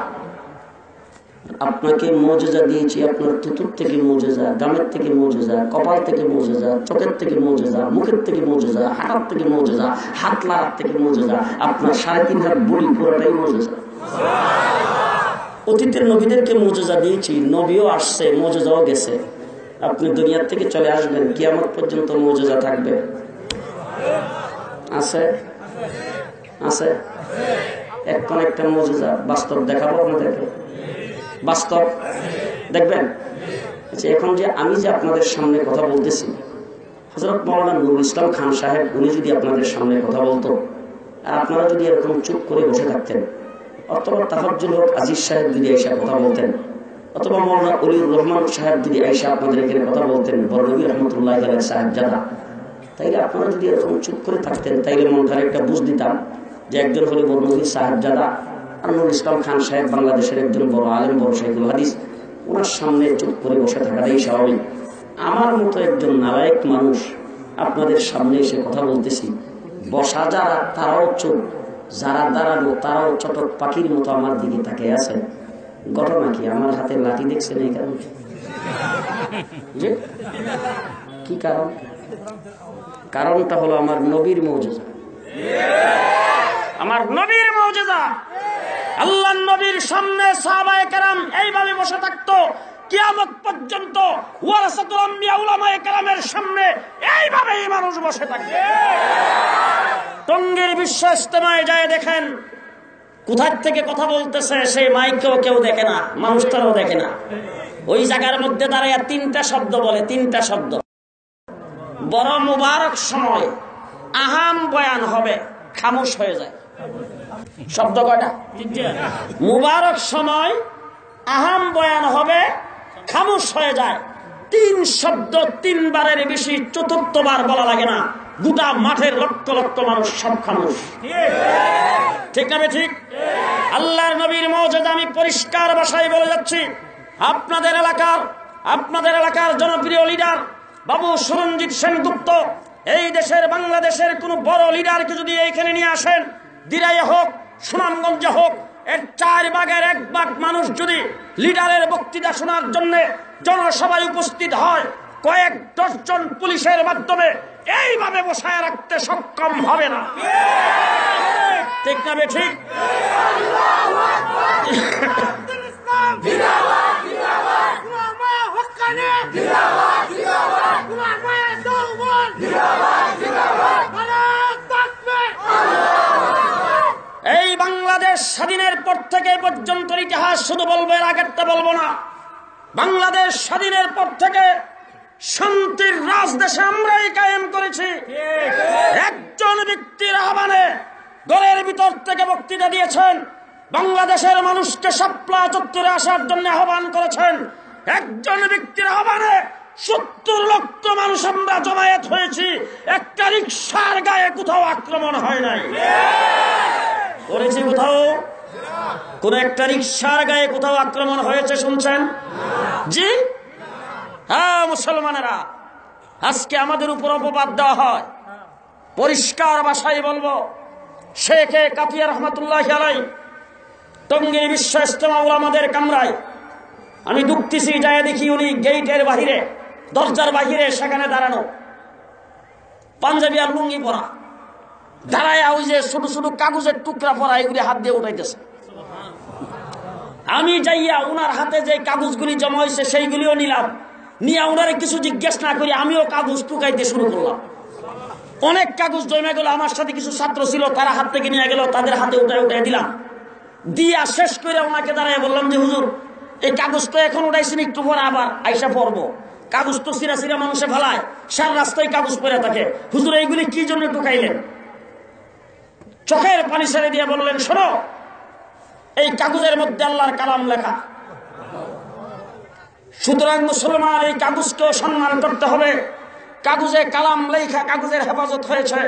আপনাকে মুজিজা দিয়েছি আপনার তুতুর থেকে মুজিজা, গামের থেকে মুজিজা, কপাল থেকে মুজিজা, চোখের থেকে মুজিজা, মুখের থেকে মুজিজা, হাতের থেকে মুজিজা, হাত লাগার থেকে মুজিজা, আপনার 3.5 হাত বডি পুরোটাই মুজিজা। অতীতের নবীদেরকে মুজিজা দিয়েছি, নবীও আসছে, মুজিজাও গেছে। আপনি দুনিয়ার থেকে চলে আসবেন, কিয়ামত পর্যন্ত মুজিজা থাকবে। আছে আছে এখন একটা মুজিজা বাস্তব দেখাবো আপনাদেরকে, বাস্তব দেখবেন। আচ্ছা, এখন যে আমি যে আপনাদের সামনে কথা বলতেছি, হযরত মাওলানা নুরুল ইসলাম খান সাহেব উনি যদি আপনাদের সামনে কথা বলতো আর আপনারা যদি এরকম চুপ করে বসে থাকতেন, অথবা তাফাজ্জুল হক আজিজ সাহেব যদি এসে কথা বলতেন, অথবা মাওলানা অলিউর রহমান সাহেব যদি এসে আপনাদের এখানে কথা বলতেন, বড়নবী রহমতুল্লাহ আলাইহি সাহেব যারা, তাইলে আপনারা যদি এরকম চুপ করে থাকতেন তাইলে মনটার একটা বুঝ দিতাম যে একজন হলো বড়নবী সাহেবজাদা আর নুরুল ইসলাম খান সাহেব বাংলাদেশের একজন বড় আলেম, বড় শাইখুল হাদিস, ওনার সামনে চুপ করে বসে থাকাটাই স্বাভাবিক। আমার মতো একজন নালায়েক মানুষ আপনাদের সামনে এসে কথা বলতেছি, বসা যারা তারাও চুপ, যারা দাঁড়ানো তারাও চটক পাখির মতো আমার দিকে তাকিয়ে আছে। ঘটনা কি? আমার হাতে লাঠি দেখছেন এই কারণে? কি কারণ? কারণটা হলো আমার নবীর মুজিজা, আমার নবীর মুজিজা। আল্লাহর নবীর সামনে সাহাবায়ে কেরাম এইভাবে বসে থাকতো কিয়ামত পর্যন্ত। ওয়ারাসাতুল আম্বিয়া উলামায়ে কেরামের সামনে এইভাবেই মানুষ বসে থাকবে। টঙ্গীর বিশ্ব ইজতেমায় যায় দেখেন কোথায় থেকে কথা বলতেছে, সেই মাইকেও কেউ দেখে না, মানুষটারও দেখে না। ওই জায়গার মধ্যে দাঁড়ায় 3টা শব্দ বলে, 3টা শব্দ। বড় মুবারক সময় আহাম বয়ান হবে, খামোশ হয়ে যায়। শব্দ কয়টা? মুবারক সময় আহাম বয়ান হবে, খামোশ হয়ে যায়। তিন শব্দ তিনবারের বেশি চতুর্থবার বলা লাগে না, গোটা মাঠের লক্ষ লক্ষ মানুষ সব খামোশ। ঠিক না ঠিক? আল্লাহর নবীর মওজিজা আমি পরিষ্কার ভাষায় বলে যাচ্ছি, আপনাদের এলাকার জনপ্রিয় লিডার বাবু সুরঞ্জিত সেনগুপ্ত, এই দেশের বাংলাদেশের কোন বড় লিডারকে যদি এইখানে নিয়ে আসেন, দিরাইয়ে হোক সুনামগঞ্জে হোক, এর 4 ভাগের 1 ভাগ মানুষ যদি লিডারের বক্তৃতা শোনার জন্য জনসভায় উপস্থিত হয়, কয়েক ডজন পুলিশের মাধ্যমে এইভাবে বসায় রাখতে সক্ষম হবে না। ঠিক না ঠিক? এই বাংলাদেশ স্বাধীনের পর থেকে পর্যন্ত ইতিহাস শুধু বলবো, এর আগেরটা বলবো না। বাংলাদেশ স্বাধীনের পর থেকে শান্তির রাজদেশে আমরাই কায়েম করেছি। একজন ব্যক্তির আহ্বানে ঘরের ভিতর থেকে বক্তৃতা দিয়েছেন, বাংলাদেশের মানুষকে শাপলা চত্বরে আসার জন্য আহ্বান করেছেন। একজন ব্যক্তির আহ্বানে 70 লক্ষ মানুষ আমরা জমায়েত হয়েছি। একটা রিকশার গায়ে কোথাও আক্রমণ হয় নাই। করেছি কোথাও? কোন একটা রিকশার গায়ে কোথাও আক্রমণ হয়েছে শুনছেন? জি হ্যাঁ মুসলমানেরা, আজকে আমাদের উপর অপবাদ দেওয়া হয়। পরিষ্কার ভাষায় বলবো, শেখে কাতিয়া রহমতুল্লাহি আলাইহি টঙ্গী বিশ্ব ইজতেমা উলামাদের কামরায় আমি ঢুকতেছি, যায় দেখি উনি গেটের বাহিরে, দরজার বাহিরে সেখানে দাঁড়ানো, পাঞ্জাবি আর লুঙ্গি পরা, দাঁড়ায় ওই যে ছোট ছোট কাগজের টুকরা পরা এগুলি হাত দিয়ে উঠাইতেছে। আমি যাইয়া উনার হাতে যে কাগজগুলি জমা হয়েছে সেইগুলিও নিলাম, নিয়ে উনারে কিছু জিজ্ঞেস না করি আমিও কাগজ টুকাইতে শুরু করলাম। অনেক কাগজ জমে গেল, আমার সাথে কিছু ছাত্র ছিল, তারা হাত থেকে নিয়ে গেল, তাদের হাতে উঠাই দিলাম। দিয়া শেষ করে ওনাকে দাঁড়ায় বললাম যে হুজুর, এই কাগজ তো এখন উঠাইছেন, একটু পরে আবার আইসা পড়বো। কাগজ তো সিরা সিরা মানুষে ফেলায়, সার রাস্তায় কাগজ পরে থাকে। হুজুর এইগুলি কি জন্য টুকাইলেন? চোখের পানি ছেড়ে দিয়ে বললেন, শোনো, এই কাগজের মধ্যে আল্লাহর কালাম লেখা, সুতরাং মুসলমান এই কাগজকেও সম্মান করতে হবে। কাগজে কালাম লেখা, কাগজের হেফাজত হয়েছে।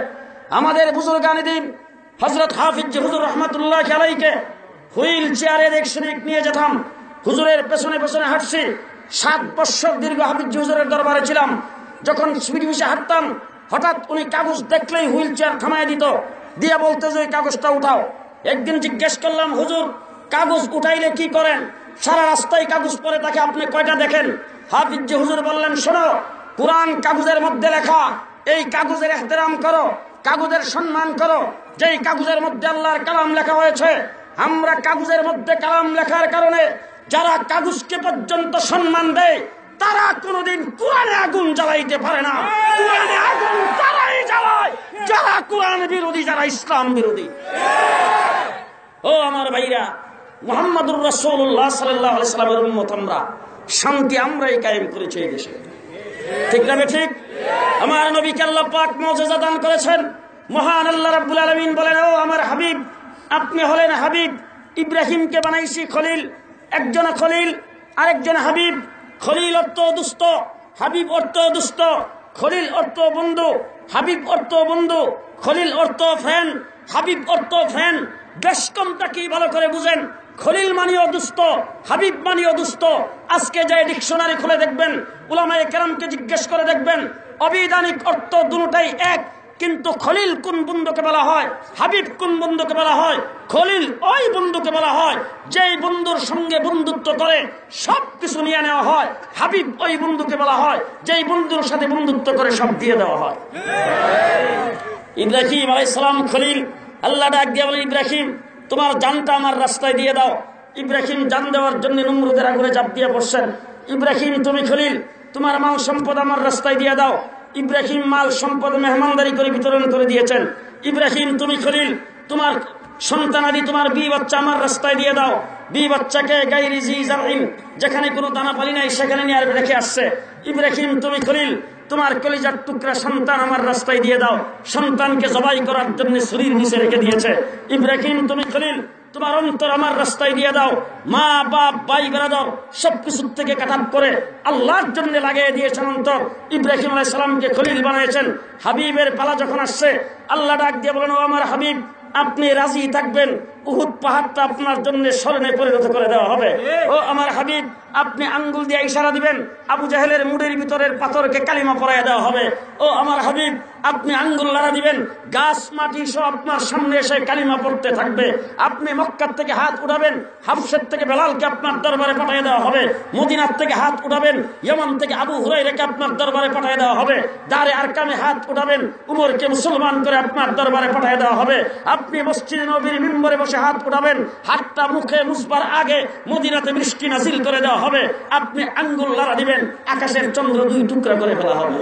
আমাদের বুজুর্গানে দিন হযরত হাফিজ হুজুর রহমাতুল্লাহি আলাইহিকে হুইল চেয়ারে একশনিক নিয়ে যেতাম, হুজুরের পেছনে পেছনে হাঁটছি। 7 বছর দীর্ঘ হাফিজ হুজুরের দরবারে ছিলাম। যখন সুবিধি মিশে হাঁটতাম, হঠাৎ উনি কাগজ দেখলেই হুইল চেয়ার থামায় দিত, দিয়ে বলতে যে কাগজটা উঠাও। একদিন জিজ্ঞেস করলাম, হুজুর কাগজ উঠাইলে কি করেন? সারা রাস্তায় কাগজ পরে থাকে, আপনি কয়টা দেখেন? হাফিজ হুজুর বললেন, শোনো, কুরআন কাগজের মধ্যে লেখা, এই কাগজের ইহতিরাম করো, কাগজের সম্মান করো। যেই কাগজের মধ্যে আল্লাহর কালাম লেখা হয়েছে, আমরা কাগজের মধ্যে কালাম লেখার কারণে যারা কাগজকে পর্যন্ত সম্মান দেয়, তারা কোনোদিন কোরআনে আগুন জ্বালাইতে পারে না। কোরআনে আগুন তারাই জ্বালায় যারা কোরআন বিরোধী, যারা ইসলাম বিরোধী। ও আমার ভাইরা, মুহাম্মদুর রাসূলুল্লাহ সাল্লাল্লাহু আলাইহি সাল্লামের উম্মত আমরা, শান্তি আমরাই কায়েম করেছি এই দেশে। ঠিক না ঠিক? আমার নবীকে আল্লাহ পাক মুজিজা দান করেছেন। মহান আল্লাহ রাব্বুল আলামিন বলেন, ও আমার হাবিব, আপনি হলেন হাবিব। ইব্রাহিমকে বানাইছি খলিল, একজন খলিল আরেকজন হাবিব। খলিল অর্থ দুষ্ট, হাবিব অর্থ দুষ্ট। খলিল অর্থ বন্ধু, হাবিব অর্থ বন্ধু। খলিল অর্থ ফ্রেন্ড, হাবিব অর্থ ফ্রেন্ড। বেশ কমটা কি ভালো করে বুঝেন। খলিল মানিও দুষ্ট, হাবিব মানিও দুষ্ট। আজকে যে ডিকশনারি খুলে দেখবেন, উলামায়ে কেরামকে জিজ্ঞেস করে দেখবেন, অবিধানিক অর্থ দুটোটাই এক। কিন্তু খলিল কোন বন্ধুকে বলা হয়, হাবিব কোন বন্ধুকে বলা হয়? খলিল ওই বন্ধুকে বলা হয় যেই বন্ধুর সঙ্গে বন্ধুত্ব করে সবকিছু নিয়ে নেওয়া হয়। হাবিব ওই বন্ধুকে বলা হয় যেই বন্ধুর সাথে বন্ধুত্ব করে সব দিয়ে দেওয়া হয়। ইব্রাহিম আলাইহিস সালাম খলিল। আল্লাহ ডাক দিয়ে বলেন, ইব্রাহিম তোমার জানটা আমার রাস্তায় দিয়ে দাও। ইব্রাহিম জান দেওয়ার জন্য নমরুদের আগুনে ঝাঁপ দিয়ে পড়ছেন। ইব্রাহিম তুমি খলিল, তোমার মাল সম্পদ আমার রাস্তায় দিয়ে দাও। ইব্রাহিম মাল সম্পদ মেহমানদারি করে বিতরণ করে দিয়েছেন। ইব্রাহিম তুমি খলিল, তোমার সন্তানাদি, তোমার বি বাচ্চা আমার রাস্তায় দিয়ে দাও। বি বাচ্চাকে গায়রি জি জারইন, যেখানে কোনো দানা পানি নাই সেখানে নিয়ে রেখে আসছে। ইব্রাহিম তুমি খলিল, তোমার কলিজার টুকরা সন্তান আমার রাস্তায় দিয়ে দাও। সন্তানকে জবাই করার জন্য শরীর নিচে রেখে দিয়েছে। ইব্রাহিম তুমি খলিল, তোমার অন্তর আমার রাস্তায় দিয়ে দাও। মা বাপ ভাই বেরাদর সবকিছু থেকে কাটাপ করে আল্লাহর জন্য লাগিয়ে দিয়েছেন অন্তর। ইব্রাহিম আলাইহিস সালামকে খলিল বানিয়েছেন। হাবিবের পালা যখন আসছে আল্লাহ ডাক দিয়ে বলেন, ও আমার হাবিব, আপনি রাজি থাকবেন উহুদ পাহাড়টা আপনার জন্য স্মরণে পরিণত করে দেওয়া হবে। ও আমার হাবিব, আপনি আঙ্গুল দিয়ে ইশারা দিবেন, আবু জাহেলের মুড়ের ভিতরের পাথরকে কালিমা পরাইয়া দেওয়া হবে। ও আমার হাবিব, আপনি আঙ্গুল লাড়া দিবেন, গাছ মাটি সব আপনার সামনে এসে কালিমা পড়তে থাকবে। আপনি মক্কার থেকে হাত উঠাবেন, হাবশের থেকে বেলালকে আপনার দরবারে পাঠিয়ে দেওয়া হবে। মদিনার থেকে হাত উঠাবেন, ইয়েমান থেকে আবু হুরায়রাকে আপনার দরবারে পাঠিয়ে দেওয়া হবে। দারে আরকামে হাত উঠাবেন, উমরকে মুসলমান করে আপনার দরবারে পাঠিয়ে দেওয়া হবে। আপনি মসজিদে নবীর মিম্বরে বসে হাত উঠাবেন, হাতটা মুখে মুছবার আগে মদিনাতে বৃষ্টি নাজিল করে দেওয়া হবে। আপনি আঙ্গুল লাড়া দিবেন, আকাশের চন্দ্র দুই টুকরা করে ফেলা হবে।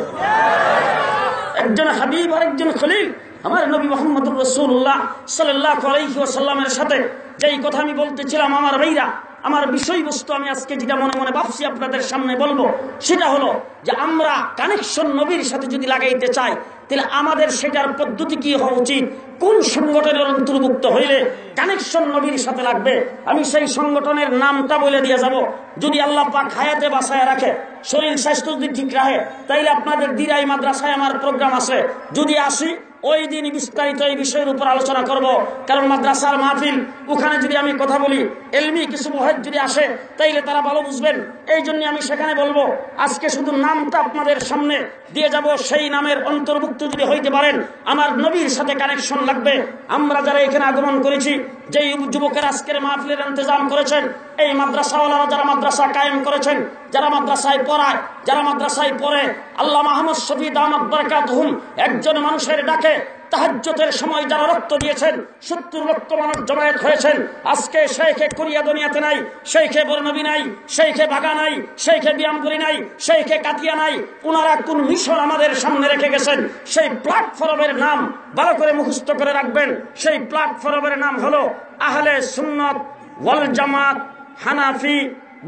একজন হাবিব আর একজন খলিল আমার নবী মুহাম্মদুর রাসূলুল্লাহ সাল্লাল্লাহু আলাইহি ওয়াসাল্লামের সাথে যেই কথা আমি বলতেছিলাম আমার ভাইরা, আমার বিষয়বস্তু আমি আজকে যেটা মনে মনে ভাবছি আপনাদের সামনে বলবো, সেটা হলো যে আমরা কানেকশন নবীর সাথে যদি লাগাইতে চাই তাহলে আমাদের সেটার পদ্ধতি কি হওয়া উচিত, কোন সংগঠনের অন্তর্ভুক্ত হইলে কানেকশন নবীর সাথে লাগবে। আমি সেই সংগঠনের নামটা বলে দিয়ে যাব। যদি আল্লাহ পাক হায়াতে বাঁচায় রাখে, শরীর স্বাস্থ্য যদি ঠিক রাখে, তাইলে আপনাদের দিরাই মাদ্রাসায় আমার প্রোগ্রাম আছে, যদি আসি ওই দিন বিস্তারিত এই বিষয়ের উপর আলোচনা করব। কারণ মাদ্রাসার মাহফিল, ওখানে যদি আমি কথা বলি, এলমি কিছু মুহাদ্দিস যদি আসে তাইলে তারা ভালো বুঝবেন। এই জন্য আমি সেখানে বলবো। আজকে শুধু নামটা আপনাদের সামনে দিয়ে যাব, সেই নামের অন্তর্ভুক্ত যদি হইতে পারেন, আমার নবীর সাথে কানেকশন লাগবে। আমরা যারা এখানে আগমন করেছি, যেই যুবকের আজকের মাহফিলের ইন্তজাম করেছেন, এই মাদ্রাসাওয়ালারা যারা মাদ্রাসা কায়েম করেছেন, যারা মাদ্রাসায় পড়ায়, যারা মাদ্রাসায় পড়ে, আল্লাহ মাহমুদ শফি দামাত বারাকাতুহুম একজন মানুষের ডাকে তাহাজ্জুদের সময় যারা রক্ত দিয়েছেন, 70 লক্ষ মানুষ জমায়েত হয়েছেন। আজকে শেখে কোরিয়া দুনিয়াতে নাই, শেখে বর্ণবী নাই, শেখে বাগা নাই, শেখে বিয়ামপুরি নাই, শেখে কাতিয়া নাই। ওনারা কোন মিশন আমাদের সামনে রেখে গেছেন, সেই প্ল্যাটফর্মের নাম ভালো করে মুখস্থ করে রাখবেন। সেই প্ল্যাটফর্মের নাম হলো আহলে সুন্নাত ওয়াল জামাত হানাফি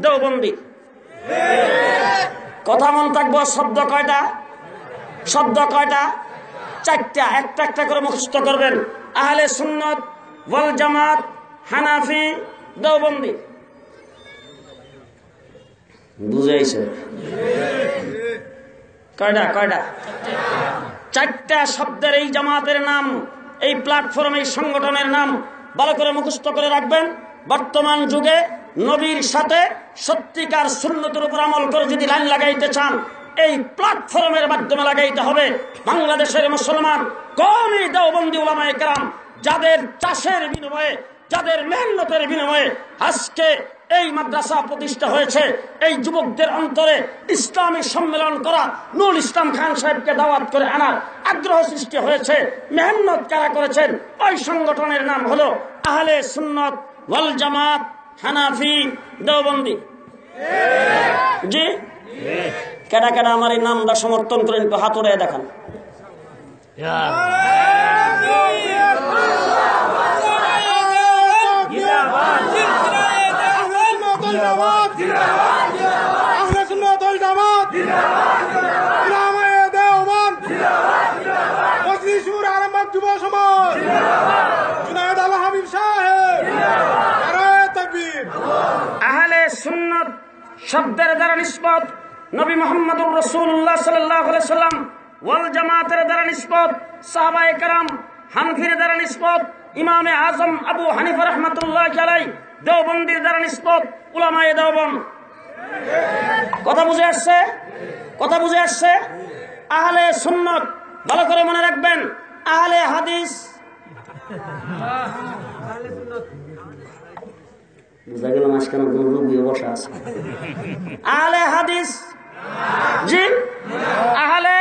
দেওবন্দি। কথা মন থাকবো, শব্দ কয়টা? শব্দ কয়টা? 4টা। একটা একটা করে মুখস্থ করবেন। আহলে সুন্নাত ওয়াল জামাত হানাফি দেওবন্দি। বুঝাইছে? কয়টা? কয়টা? 4টা শব্দের এই জামাতের নাম, এই প্ল্যাটফর্ম, এই সংগঠনের নাম ভালো করে মুখস্থ করে রাখবেন। বর্তমান যুগে নবীর সাথে সত্যিকার সুন্নতের উপর আমল করে যদি লাইন লাগাইতে চান, এই প্ল্যাটফর্মের মাধ্যমে লাগাইতে হবে। বাংলাদেশের মুসলমান কওমি দেওবন্দি উলামায়ে কেরাম, যাদের চাষের বিনিময়ে, যাদের মেহনতের বিনিময়ে আজকে এই মাদ্রাসা প্রতিষ্ঠা হয়েছে, এই যুবকদের অন্তরে ইসলামী সম্মেলন করা, নুরুল ইসলাম খান সাহেবকে দাওয়াত করে আনার আগ্রহ সৃষ্টি হয়েছে। মেহনত কারা করেছেন? ওই সংগঠনের নাম হলো আহলে সুন্নাত ওয়াল জামাত হানাফি দেওবন্দি। জি, কেডা কেডা আমার এই নামটা সমর্থন করেন, হাত উড়াইয়া দেখান। আহলে সুন্নাত শব্দের দ্বারা নিসবত নবী মুহাম্মদুর রাসূলুল্লাহ সাল্লাল্লাহু আলাইহি সাল্লাম, ওয়াল জামাতের দ্বারা নিসবত সাহাবায়ে কেরাম, হানফির দ্বারা নিসবত ইমামে আজম আবু হানিফা রাহমাতুল্লাহি আলাইহি, দেওবন্দির দ্বারা নিসবত উলামায়ে দেওবন্দ। কথা বুঝে আসছে? কথা বুঝে আসছে? আহলে সুন্নাত ভালো করে মনে রাখবেন। আহলে হাদিস, বুঝা গেল মাঝখানে কোন রুগীও বসা আছে। আহলে হাদিস, জি, আহলে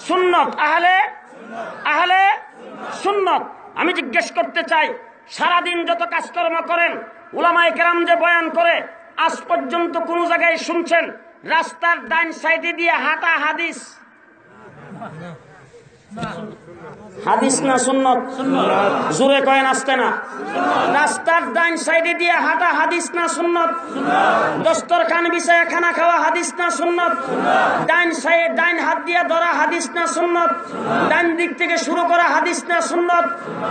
সুন্নাত, আহলে সুন্নাত। আমি জিজ্ঞেস করতে চাই, সারাদিন যত কাজকর্ম করেন, উলামায়ে কেরাম যে বয়ান করে, আজ পর্যন্ত কোন জায়গায় শুনছেন রাস্তার ডাইন সাইডে দিয়ে হাঁটা হাদিস? হাদিস না সুন্নত? জোরে কয়েন, আসতে না। রাস্তার ডাইন সাইডে দিয়ে হাঁটা হাদিস না সুন্নত? দস্তরখান বিছায় খানা খাওয়া হাদিস না সুন্নত? ডাইন সাইড ডাইন হাত দিয়ে ধরা হাদিস না সুন্নত? ডাইন দিক থেকে শুরু করা হাদিস না সুন্নত?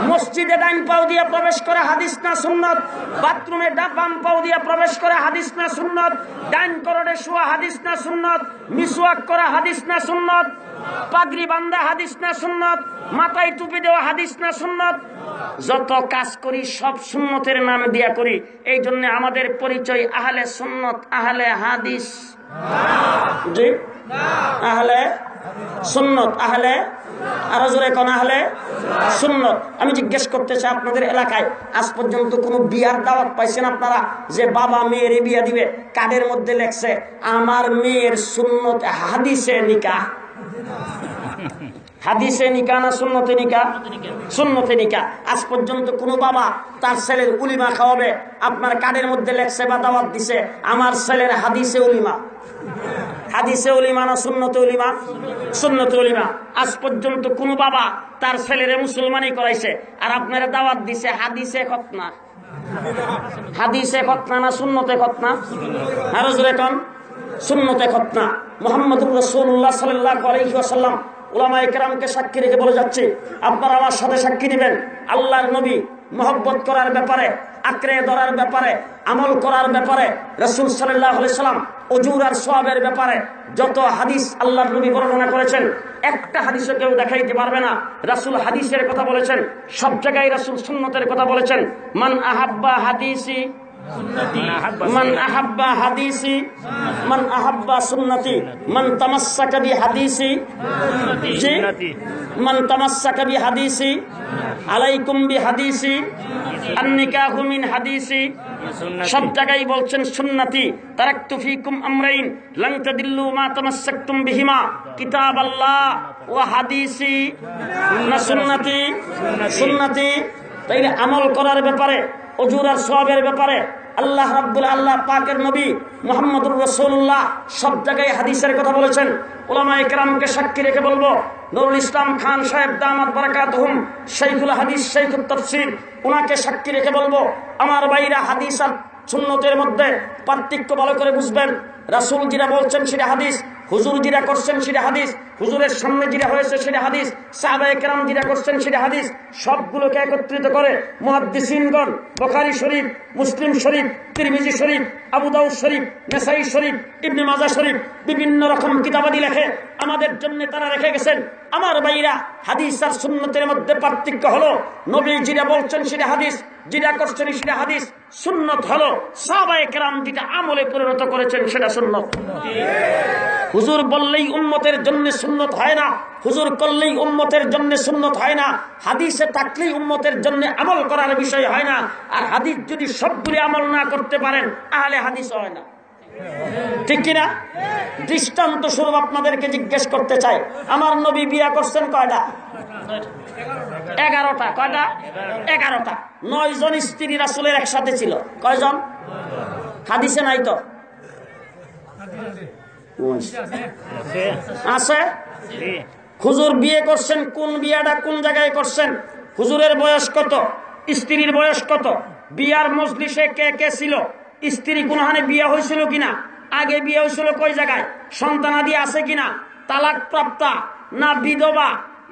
মসজিদে ডাইন পাও দিয়ে প্রবেশ করা হাদিস না সুন্নত? বাথরুমে বাম পাও দিয়ে প্রবেশ করা হাদিস না সুন্নত? ডাইন করোড়ে শোয়া হাদিস না সুন্নত? মিসওয়াক করা হাদিস না সুন্নত? পাগড়ি বান্ধা হাদিস না সুন্নত? মাথায় টুপি দেওয়া হাদিস না সুন্নত? যত কাজ করি সব সুন্নতের নাম দিয়া করি। এই জন্য আমাদের পরিচয় আহলে সুন্নত, আহলে হাদিস। জি, আহলে সুন্নত, আহলে আরো জোরে কোন আহলে সুন্নত। আমি জিজ্ঞেস করতে চাই, আপনাদের এলাকায় আজ পর্যন্ত কোন বিয়ার দাওয়াত পাইছেন আপনারা যে বাবা মেয়ের বিয়া দিবে, কার্ডের মধ্যে লেখছে আমার মেয়ের সুন্নত হাদিসে নিকাহ? হাদিসে নিকাহ না সুন্নতে নিকাহ? সুন্নতে নিকাহ। আজ পর্যন্ত কোন বাবা তার ছেলের উলিমা খাওয়াবে, আপনার কার্ডের মধ্যে লেখছে বা দাওয়াত দিছে আমার ছেলের হাদিসে উলিমা? হাদিসে উলিমা না সুন্নতে উলিমা? সুন্নতে উলিমা। আজ পর্যন্ত কোন বাবা তার ছেলেরে মুসলমানি করাইছে আর আপনারা দাওয়াত দিছে হাদিসে খতনা? হাদিসে খতনা না সুন্নতে খতনা? আরো জোরে কোন? সুন্নতে খতনা। মুহাম্মদুর রাসূলুল্লাহ সাল্লাল্লাহু আলাইহি ওয়াসাল্লাম উলামায়ে কেরামকে সাক্ষী রেখে বলে যাচ্ছে, আপনারা আমার সাথে সাক্ষী দিবেন আল্লাহর নবী মহব্বত করার ব্যাপারে, আঁকড়ে ধরার ব্যাপারে, আমল করার ব্যাপারে, রাসূল সাল্লাল্লাহু আলাইহি ওয়াসাল্লাম ওযুর আর সওয়াবের ব্যাপারে যত হাদিস আল্লাহর নবী বর্ণনা করেছেন একটা হাদিসও কেউ দেখাইতে পারবে না রাসূল হাদিসের কথা বলেছেন। সব জায়গায় রাসূল সুন্নতের কথা বলেছেন। মান আহাব্বা হাদিসি মান আহাব্বা হাদিসি মান আহাব্বা সুন্নতি মান তামাসসাকা বিহাদিসি মান তামাসসাকা বিহাদিসি আলাইকুম বিহাদিসি আন-নিকাহু মিন হাদিসি। সব জায়গায় বলছেন সুন্নতি। তারাকতু ফীকুম আমরাইন লান তাদিল্লু মা তামাসসাকতুম বিহিমা কিতাবাল্লাহ ওয়া হাদিসি। না সুন্নতি? সুন্নতি। তাইলে আমল করার ব্যাপারে, ওযুর আর সওয়াবের ব্যাপারে আল্লাহ রাব্বুল আল্লাহ পাকের নবী মুহাম্মদুর রাসূলুল্লাহ সব জায়গায় হাদিসের কথা বলেছেন। উলামায়ে কেরামকে সাক্ষী রেখে বলবো, নুরুল ইসলাম খান সাহেব দামাত বারাকাতুহুম শাইখুল হাদিস শাইখুত তাফসীর, ওনাকে সাক্ষী রেখে বলবো আমার ভাইরা হাদিস আর সুন্নতের মধ্যে পার্থক্য ভালো করে বুঝবেন। রাসূল যেটা বলছেন সেটা হাদিস, হুজুর যেটা করছেন সেটা হাদিস, হুজুরের সামনে যেটা হয়েছে সেটা হাদিস, সাহাবায়ে কেরাম যেটা করছেন সেটা হাদিস। সবগুলোকে একত্রিত করে মুহাদ্দিসিনগণ বুখারী শরীফ, মুসলিম শরীফ, তিরমিজি শরীফ, আবু দাউদ শরীফ, নাসাঈ শরীফ, ইবনে মাজাহ শরীফ বিভিন্ন রকম কিতাবাদি লেখে আমাদের জন্য তারা রেখে গেছেন। আমার ভাইরা হাদিস আর সুন্নতের মধ্যে পার্থক্য হলো নবী যেটা বলছেন সেটা হাদিস, যেটা করছেন সেটা হাদিস। সুন্নত হলো সাহাবায়ে কেরাম যেটা আমলে পরিণত করেছেন সেটা সুন্নত। হুজুর বললেই উম্মতের জন্য সুন্নত হয় না, হুজুর করলেই উম্মতের জন্য সুন্নত হয় না, হাদিসে থাকলেই উম্মতের জন্য আমল করার বিষয় হয় না। আর হাদিস যদি সবগুলি আমল না করতে পারেন তাহলে হাদিস হয় না। ঠিক কিনা? দৃষ্টান্ত স্বরূপ আপনাদেরকে জিজ্ঞেস করতে চাই, আমার নবী বিয়া করছেন কয়টা? 11টা। কয়টা? 11টা। 9 জন স্ত্রী রাসূলের একসাথে ছিল। কয়জন? হাদিসে নাই তো? আছে। হুজুর বিয়ে করছেন, কোন বিয়াটা কোন জায়গায় করছেন? হুজুরের বয়স কত? স্ত্রীর বয়স কত? বিয়ার মজলিসে কে কে ছিল? স্ত্রী কোনখানে বিয়ে হয়েছিল কিনা? আগে বিয়ে হয়েছিল কয় জায়গায়? সন্তানাদি আছে কিনা? তালাক প্রাপ্তা না বিধবা?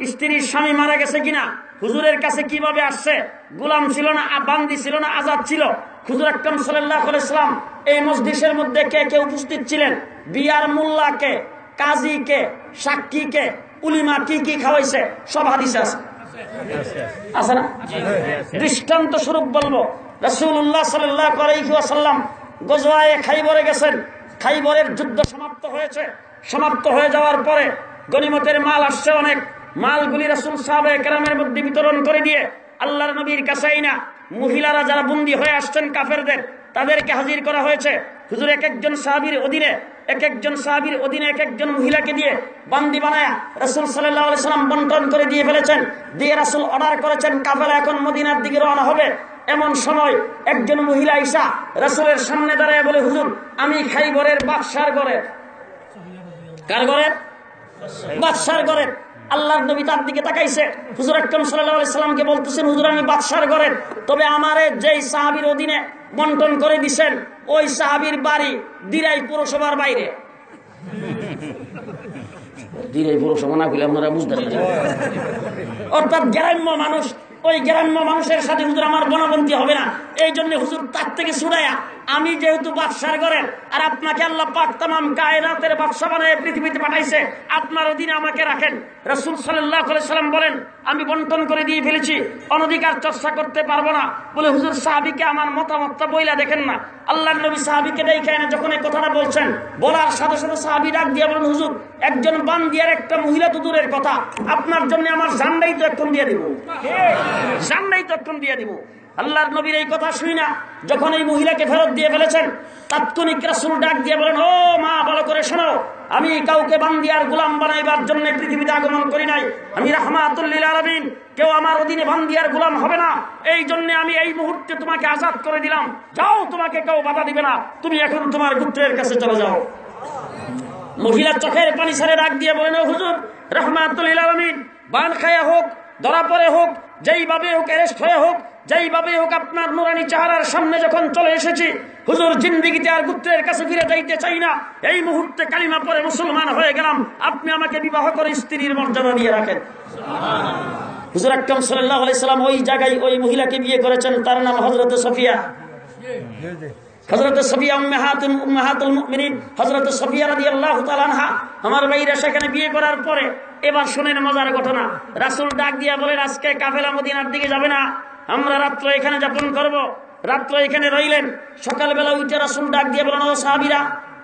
স্ত্রীর স্বামী মারা গেছে কিনা? হুজুরের কাছে কিভাবে আসছে? গোলাম ছিল না বান্দি ছিল না আজাদ ছিল? হুজুর আকরাম সাল্লাল্লাহু আলাইহি ওয়াসাল্লাম এই মজলিসের মধ্যে কে কে উপস্থিত ছিলেন? বিয়ার মোল্লা কে, কাজী কে, সাক্ষী কে, উলিমা কি কি খাওয়াইছে সব হাদিসে আছে। আছে না? দৃষ্টান্ত স্বরূপ বলবো, রাসূলুল্লাহ সাল্লাল্লাহু আলাইহি ওয়াসাল্লাম গজওয়ায়ে খাইবরে গেছেন। খাইবরের যুদ্ধ সমাপ্ত হয়েছে। সমাপ্ত হয়ে যাওয়ার পরে গনিমতের মাল আসছে অনেক। মালগুলি রাসূল সাহাবায়ে কেরামের মধ্যে বিতরণ করে দিয়ে আল্লাহর নবীর কাছেই না মহিলারা যারা বন্দী হয়ে আসছেন কাফেরদের তাদেরকে হাজির করা হয়েছে। হুজুর এক একজন সাহাবীর অধীনে এক একজন মহিলাকে দিয়ে বান্দি বানায়া রাসূল সাল্লাল্লাহু আলাইহি ওয়াসাল্লাম বন্টন করে দিয়ে ফেলেছেন। দিয়ে রাসূল অর্ডার করেছেন কাফেলা এখন মদিনার দিকে রওনা হবে। এমন সময় একজন মহিলা আয়েশা রাসূলের সামনে দাঁড়ায় বলে, হুজুর আমি খাইবরের বাদশার ঘরে। কার ঘরে? বাদশার ঘরে। আল্লাহর নবী তার দিকে তাকাইছে। হুজুর আকরাম সাল্লাল্লাহু আলাইহি সাল্লামকে বলতেছেন, হুজুর আমি বাদশার ঘরের, তবে আমারে যেই সাহাবীর অধীনে বন্টন করে দিছেন ওই সাহাবীর বাড়ি দিরাই পৌরসভার বাইরে। দিরাই পৌরসভা না বলে আপনারা বুঝতে পারছেন, অর্থাৎ গ্রাম্য মানুষ। ওই গ্রাম্য মানুষের সাথে হুজুর আমার বনবন্তি হবে না। এই জন্য হুজুর তার থেকে ছুড়াইয়া, আমি যেহেতু বাদশার ঘরের আর আপনাকে আল্লাহ পাক তামাম কায়নাতের বাদশা বানায় পৃথিবীতে পাঠাইছে, আপনার অধীনে আমাকে রাখেন। রাসূল সাল্লাল্লাহু আলাইহি সাল্লাম বলেন, আমি বন্টন করে দিয়ে ফেলেছি, অনধিকার চর্চা করতে পারবো না। বলে হুজুর সাহাবীকে আমার মতামতটা বইলা দেখেন না। আল্লাহর নবী সাহাবীকে দেখে এনে যখন এই কথাটা বলছেন, বলার সাথে সাথে সাহাবী ডাক দিয়ে বলেন, হুজুর একজন বান্দিয়ার একটা মহিলা তো দূরের কথা, আপনার জন্য আমার জানটাই তো এখন দিয়ে দিব, জানটাই তো এখন দিয়ে দিব। আল্লাহর নবীর এই কথা শুই না যখন এই মহিলাকে ফেরত দিয়ে ফেলেছেন, তাৎক্ষণিক রাসূল ডাক দিয়ে বলেন, ও মা ভালো করে শোনো, আমি কাউকে বান্দিয়ার গোলাম বানাইবার জন্য পৃথিবীতে আগমন করি নাই। আমি রাহমাতুল লিল আলামিন, কেউ আমার অধীনে বান্দিয়ার গোলাম হবে না। এই জন্য আমি এই মুহূর্তে তোমাকে আজাদ করে দিলাম। যাও, তোমাকে কেউ বাধা দিবে না, তুমি এখন তোমার গোত্রের কাছে চলে যাও। মহিলা চোখের পানি ছেড়ে ডাক দিয়ে বলেন, ও হুজুর রাহমাতুল লিল আলামিন, বান খায়া হোক, ধরা পড়ে হোক, যেইভাবে হোক অ্যারেস্ট হয়ে হোক, যেইভাবে হোক আপনার নুরানি চেহারার সামনে যখন চলে এসেছি, হুজুর জিন্দেগিতে আর গোত্রের কাছে ফিরে যাইতে চাই না। এই মুহূর্তে কালিমা পড়ে মুসলমান হয়ে গেলাম, আপনি আমাকে বিবাহ করে স্ত্রীর মর্যাদা দিয়ে রাখেন। হুজুর আকরাম সাল্লাল্লাহু আলাইহি সাল্লাম ওই জায়গায় ওই মহিলাকে বিয়ে করেছেন, তার নাম হযরত সফিয়া। হযরত সফিয়া উম্মাহাতুল মুমিনিন, হযরত সফিয়া রাদিয়াল্লাহু তাআলা আনহা। আমার ভাইরা সেখানে বিয়ে করার পরে এবার শুনেন মজার ঘটনা। রাসূল ডাক দিয়া বলেন, আজকে কাফেলা মদিনার দিকে যাবে না, আমরা রাত্র এখানে যাপন করব। রাত্র এখানে রইলেন। সকালবেলা উঠে রাসূল ডাক দিয়ে বলেন, ও সাহাবীরা,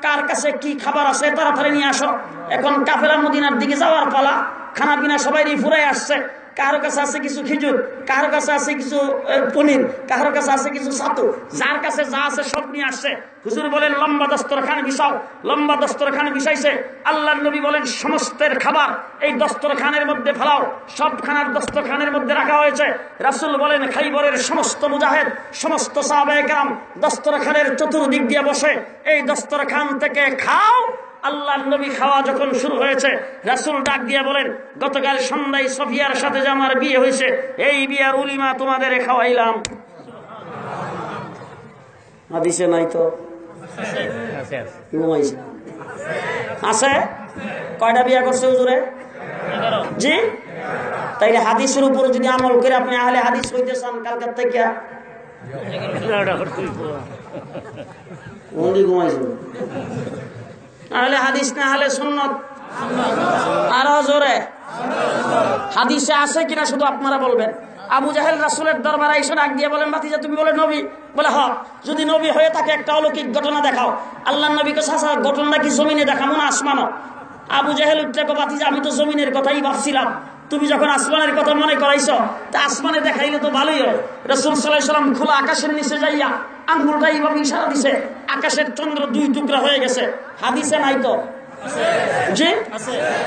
কার কাছে কি খাবার আছে তাড়াতাড়ি নিয়ে আসো, এখন কাফেলা মদিনার দিকে যাওয়ার পালা। খানা পিনা সবাই ফুরাই আসছে। কারো কাছে আছে কিছু খেজুর, কারো কাছে আছে কিছু পনির, কারো কাছে আছে কিছু ছাতু, যার কাছে যা আছে সব নিয়ে আসছে। হুজুর বলেন, লম্বা দস্তরখান বিছাও। লম্বা দস্তরখান বিছাইছে। আল্লাহর নবী বলেন, সমস্তের খাবার এই দস্তরখানের মধ্যে ফেলাও। সব খানার দস্তরখানের মধ্যে রাখা হয়েছে। রাসূল বলেন, খাইবরের সমস্ত মুজাহিদ, সমস্ত সাহাবায়ে কেরাম দস্তরখানের চতুর্দিক দিয়ে বসে এই দস্তরখান থেকে খাও। আল্লাহর নবী খাওয়া যখন শুরু হয়েছে, রাসূল ডাক দিয়ে বলেন, গতকাল সন্ধ্যায় সফিয়ার সাথে যে আমার বিয়ে হয়েছে, এই বিয়ার উলিমা তোমাদের খাওয়াইলাম। হাদিসে নাই তো? আছে। কয়টা বিয়া করছে হুজুরে? জি। তাইলে হাদিসের উপর যদি আমল করে আপনি আহলে হাদিস হইতে চান, কালকার থেকে ঘুমাইছে। আহলে হাদিস না হলে সুন্নত। আরো জোরে হাদিসে আছে কিনা শুধু আপনারা বলবেন। আবু জাহেল রাসূলের দরবারে এসে ডাক দিয়ে বলেন, ভাতিজা তুমি বলে নবী? বলে হ, যদি নবী হয়ে থাকে একটা অলৌকিক ঘটনা দেখাও। আল্লাহর নবীকে চাচা ঘটনা কি জমিনে দেখাবো না আসমানও? আবু জাহেল উঠে কো, ভাতিজা আমি তো জমিনের কথাই ভাবছিলাম, তুমি যখন আসমানের কথা মনে করাইছো তা আসমানে দেখাইলে তো ভালোই হয়। রাসূল সাল্লাল্লাহু আলাইহি ওয়াসাল্লাম খোলা আকাশের নিচে যাইয়া আঙ্গুলটা এইভাবে ইশারা দিছে, আকাশের চন্দ্র দুই টুকরা হয়ে গেছে। হাদিসে নাই তো? জি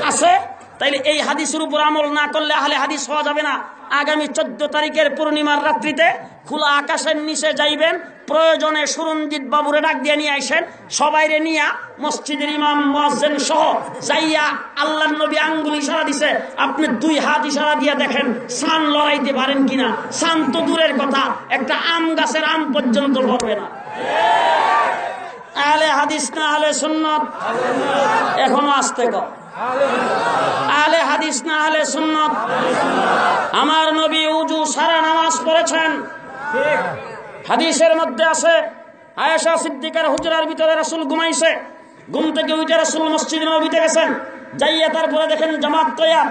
আছে। তাইলে এই হাদিসের উপর আমল না করলে আহলে হাদিস হওয়া যাবে না। আগামী 14 তারিখের পূর্ণিমার রাত্রিতে খোলা আকাশের নিচে যাইবেন, প্রয়োজনে সুরঞ্জিত বাবুরে ডাক দিয়ে নিয়ে আইসেন, সবাইরে নিয়া মসজিদের ইমাম মুয়াজ্জিন সহ যাইয়া আল্লাহর নবী আঙ্গুল ইশারা দিছে, আপনি 2 হাত ইশারা দিয়ে দেখেন সান লড়াইতে পারেন কিনা। সান তো দূরের কথা, একটা আম গাছের আম পর্যন্ত ধরবে না। আহলে হাদিস না আহলে সুন্নাত? এখনো আসতে কর। আহলে হাদিস না আহলে সুন্নাত? আমার নবী উজু সারা নামাজ পড়েছেন। হাদিসের মধ্যে আছে, আয়েশা সিদ্দিকার হুজরার ভিতরে রাসূল ঘুমাইছে। ঘুম থেকে উঠে রাসূল মসজিদে নববীতে গেছেন, যাইয়া তারপরে দেখেন জামাত তৈয়ার।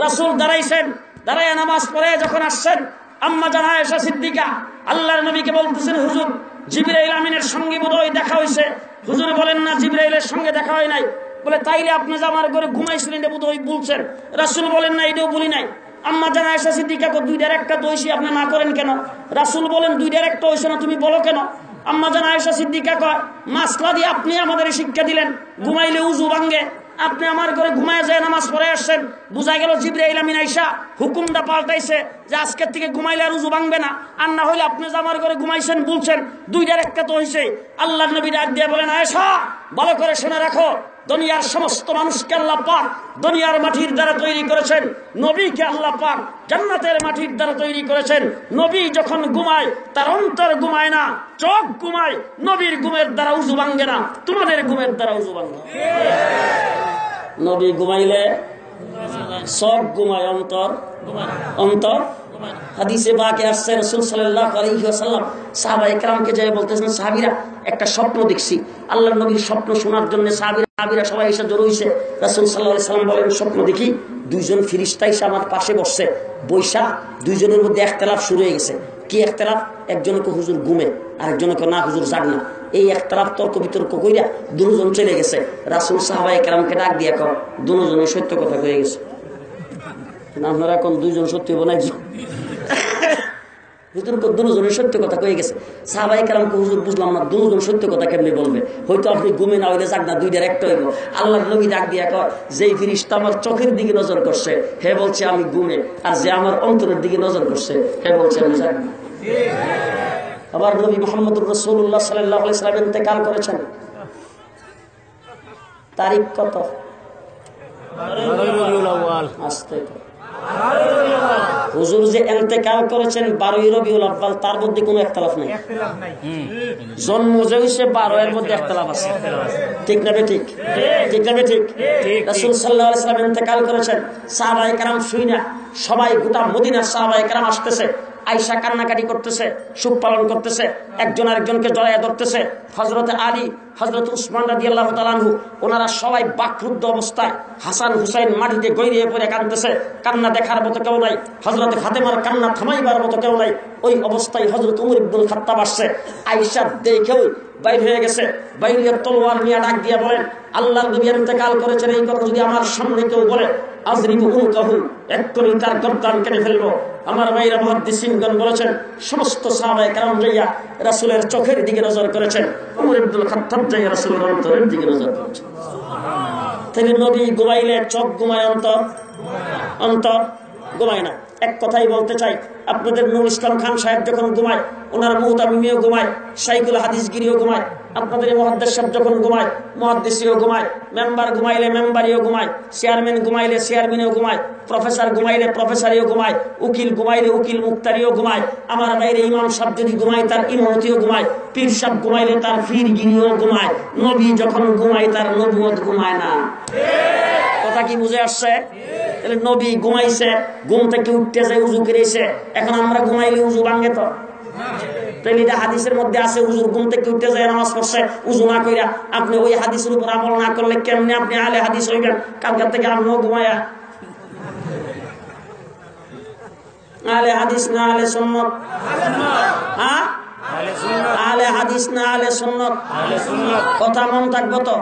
রাসূল দাঁড়াইছেন, দাঁড়াইয়া নামাজ পড়ে যখন আসছেন, আম্মা জান আয়েশা সিদ্দিকা আল্লাহর নবীকে বলতেছেন, হুজুর জিবরাইল আমিনের সঙ্গে বোধহয় দেখা হয়েছে। হুজুর বলেন, না, জিবরাইলের সঙ্গে দেখা হয় নাই। বলে, তাইলে আপনি যে আমার ঘরে ঘুমাইছিলেন এটা বোধহয় বলছেন। রাসূল বলেন, না, এটাও বলি নাই। আম্মা জান আয়েশা সিদ্দিকা কো, 2টার একটা তো হইছে, আপনি না করেন কেন? রাসূল বলেন, 2টার একটা হইছে না, তুমি বলো কেন? আম্মা জান আয়েশা সিদ্দিকা কয়, মাসলা দিয়ে আপনি আমাদের শিক্ষা দিলেন, ঘুমাইলে উজু ভাঙ্গে, আপনি আমার ঘরে ঘুমায় যায় নামাজ পড়ে আসছেন, বুঝা গেল জিবরাইল আমিন আইসা হুকুমটা পাল্টাইছে, যে আজকের থেকে ঘুমাইলে আর উজু ভাঙবে না, আর না হইলে আপনি যে আমার ঘরে ঘুমাইছেন বলছেন দুইটার একটা তো হয়েছে। আল্লাহ নবী ডাক দিয়ে বলেন, আয়েশা ভালো করে শুনে রাখো, দুনিয়ার সমস্ত মানুষকে আল্লাহ পাক দুনিয়ার মাটির দ্বারা তৈরি করেছেন, নবীকে আল্লাহ পাক জান্নাতের মাটির দ্বারা তৈরি করেছেন। নবী যখন ঘুমায় তার অন্তর ঘুমায় না, চোখ ঘুমায়। নবীর ঘুমের দ্বারা উজু ভাঙে না, তোমাদের ঘুমের দ্বারা উজু ভাঙে। নবী ঘুমাইলে চোখ ঘুমায়, অন্তর। হাদিসে বাকে আসছে রাসূল সাল্লাল্লাহু আলাইহি ওয়াসাল্লাম সাহাবায়ে কেরামকে যায় বলতেছেন, সাহাবীরা একটা স্বপ্ন দেখছি। আল্লাহর নবীর স্বপ্ন শোনার জন্য সাহাবীরা সবাই এসে জড়ো হইছে। রাসূল সাল্লাল্লাহু আলাইহি ওয়াসাল্লাম বলেন, স্বপ্ন দেখি দুইজন ফেরেশতা এসে আমার পাশে বসছে, বৈশা দুইজনের মধ্যে ইখতিলাফ শুরু হয়ে গেছে। কি ইখতিলাফ? একজনকে হুজুর ঘুমে, আরেকজনকে না হুজুর জাগ না। এই ইখতিলাফ তর্ক বিতর্ক কইরা দুজন চলে গেছে। রাসূল সাহাবায়ে কেরামকে ডাক দিয়া কয়, দুজনে সত্য কথা কয়ে গেছে। আপনারা এখন দুইজন সত্যি বানাই দুজনের সত্য কথা কয়ে গেছে। সাহাবায়ে কেরামকে হুজুর বুঝলাম না, দুজন সত্য কথা কেমনি বলবে? হয়তো আপনি ঘুমে না হইলে যাক না, দুইটার একটা হইব। আল্লাহর নবী ডাক দিয়া কয়, যেই ফেরেশতা আমার চোখের দিকে নজর করছে হে বলছে আমি ঘুমে, আর যে আমার অন্তরের দিকে নজর করছে হে বলছে আমি যাক না। আবার নবী মুহাম্মদুর রাসূলুল্লাহ সাল্লাল্লাহু আলাইহি ওয়াসাল্লাম ইন্তেকাল করেছেন। তারিখ কত? আসতে হুজুর যে ইন্তেকাল করেছেন 12 রবিউল আউয়াল, তার মধ্যে কোনো ইখতিলাফ নাই। জন্ম যে হইছে 12 এর মধ্যে ইখতিলাফ আছে। ঠিক না ঠিক? ঠিক না ঠিক? রাসূল সাল্লাল্লাহু আলাইহি ওয়াসাল্লাম ইন্তেকাল করেছেন। সাহাবায়ে কেরাম শুইনা সবাই গোটা মদিনার সাহাবায়ে কেরাম আসতেছে। আয়েশা কান্নাকাটি করতেছে, সুখ পালন করতেছে, একজন আরেকজনকে জড়াইয়া ধরতেছে। হযরত আলী, হযরত উসমান রাদিয়াল্লাহু তাআলা আনহু ওনারা সবাই বাকরুদ্ধ অবস্থায়, হাসান হুসাইন মাটিতে গড়িয়ে পড়ে কাঁদতেছে। কান্না দেখার মতো কেউ নাই, হযরত ফাতেমার কান্না থামাইবার মতো কেউ নাই। ওই অবস্থায় হযরত উমর ইবনুল খাত্তাব আসছে। আয়েশা দেখেও বাইর হয়ে গেছে, বাইরে তলোয়ার নিয়ে ডাক দিয়ে বলেন, আল্লাহর নবী ইন্তেকাল করেছেন, এই কথা যদি আমার সামনে কেউ বলে আযরিবু উনকাহু, এক্ষুনি তার গর্দান কেটে ফেলবো। আমার ভাইরা মুহাদ্দিসিনগণ বলেছেন, সমস্ত সাহাবায়ে কেরাম যাইয়া রাসূলের চোখের দিকে নজর করেছেন, উমর ইবনুল খাত্তাব যাইয়া রাসূলের অন্তরের দিকে নজর করেছেন। তাহলে নবী ঘুমাইলে চোখ ঘুমায়, অন্তর ঘুমায় না। এক কথাই বলতে চাই, আপনাদের নূর ইসলাম খান সাহেব যখন ঘুমায়, ওনার মুহতামিমিও ঘুমায়, শাইখুল হাদিসগিরিও ঘুমায়। আপনাদের মুহাদ্দিস সাহেব যখন ঘুমায়, মুহাদ্দিসিও ঘুমায়। মেম্বার ঘুমাইলে মেম্বারিও ঘুমায়, চেয়ারম্যান ঘুমাইলে চেয়ারম্যানও ঘুমায়, প্রফেসর ঘুমাইলে প্রফেসরিও ঘুমায়, উকিল ঘুমাইলে উকিল মুক্তারিও ঘুমায়। আমার বাইরে ইমাম সাহেব যদি ঘুমায় তার ইমামতিও ঘুমায়, পীর সাহেব ঘুমাইলে তার পীরগিরিও ঘুমায়। নবী যখন ঘুমায় তার নবুয়ত ঘুমায় না। কথা কি বুঝে আসছে? তাহলে নবী ঘুমাইছে, ঘুম থেকে উঠতে যায় উজু করেছে। এখন আমরা ঘুমাইলে উজু ভাঙে তো? তাহলে এটা হাদিসের মধ্যে আছে, হুজুর ঘুম থেকে উঠতে যায় নামাজ পড়ছে উজু না কইরা। আপনি ওই হাদিসের উপর আমল না করলে কেমনে আপনি আলে হাদিস হইবেন? কালকার থেকে আপনিও ঘুমায়া আলে হাদিস না আলে সুন্নাত? হ্যাঁ, আলে হাদিস না আলে সুন্নাত? কথা মনে থাকবো তো?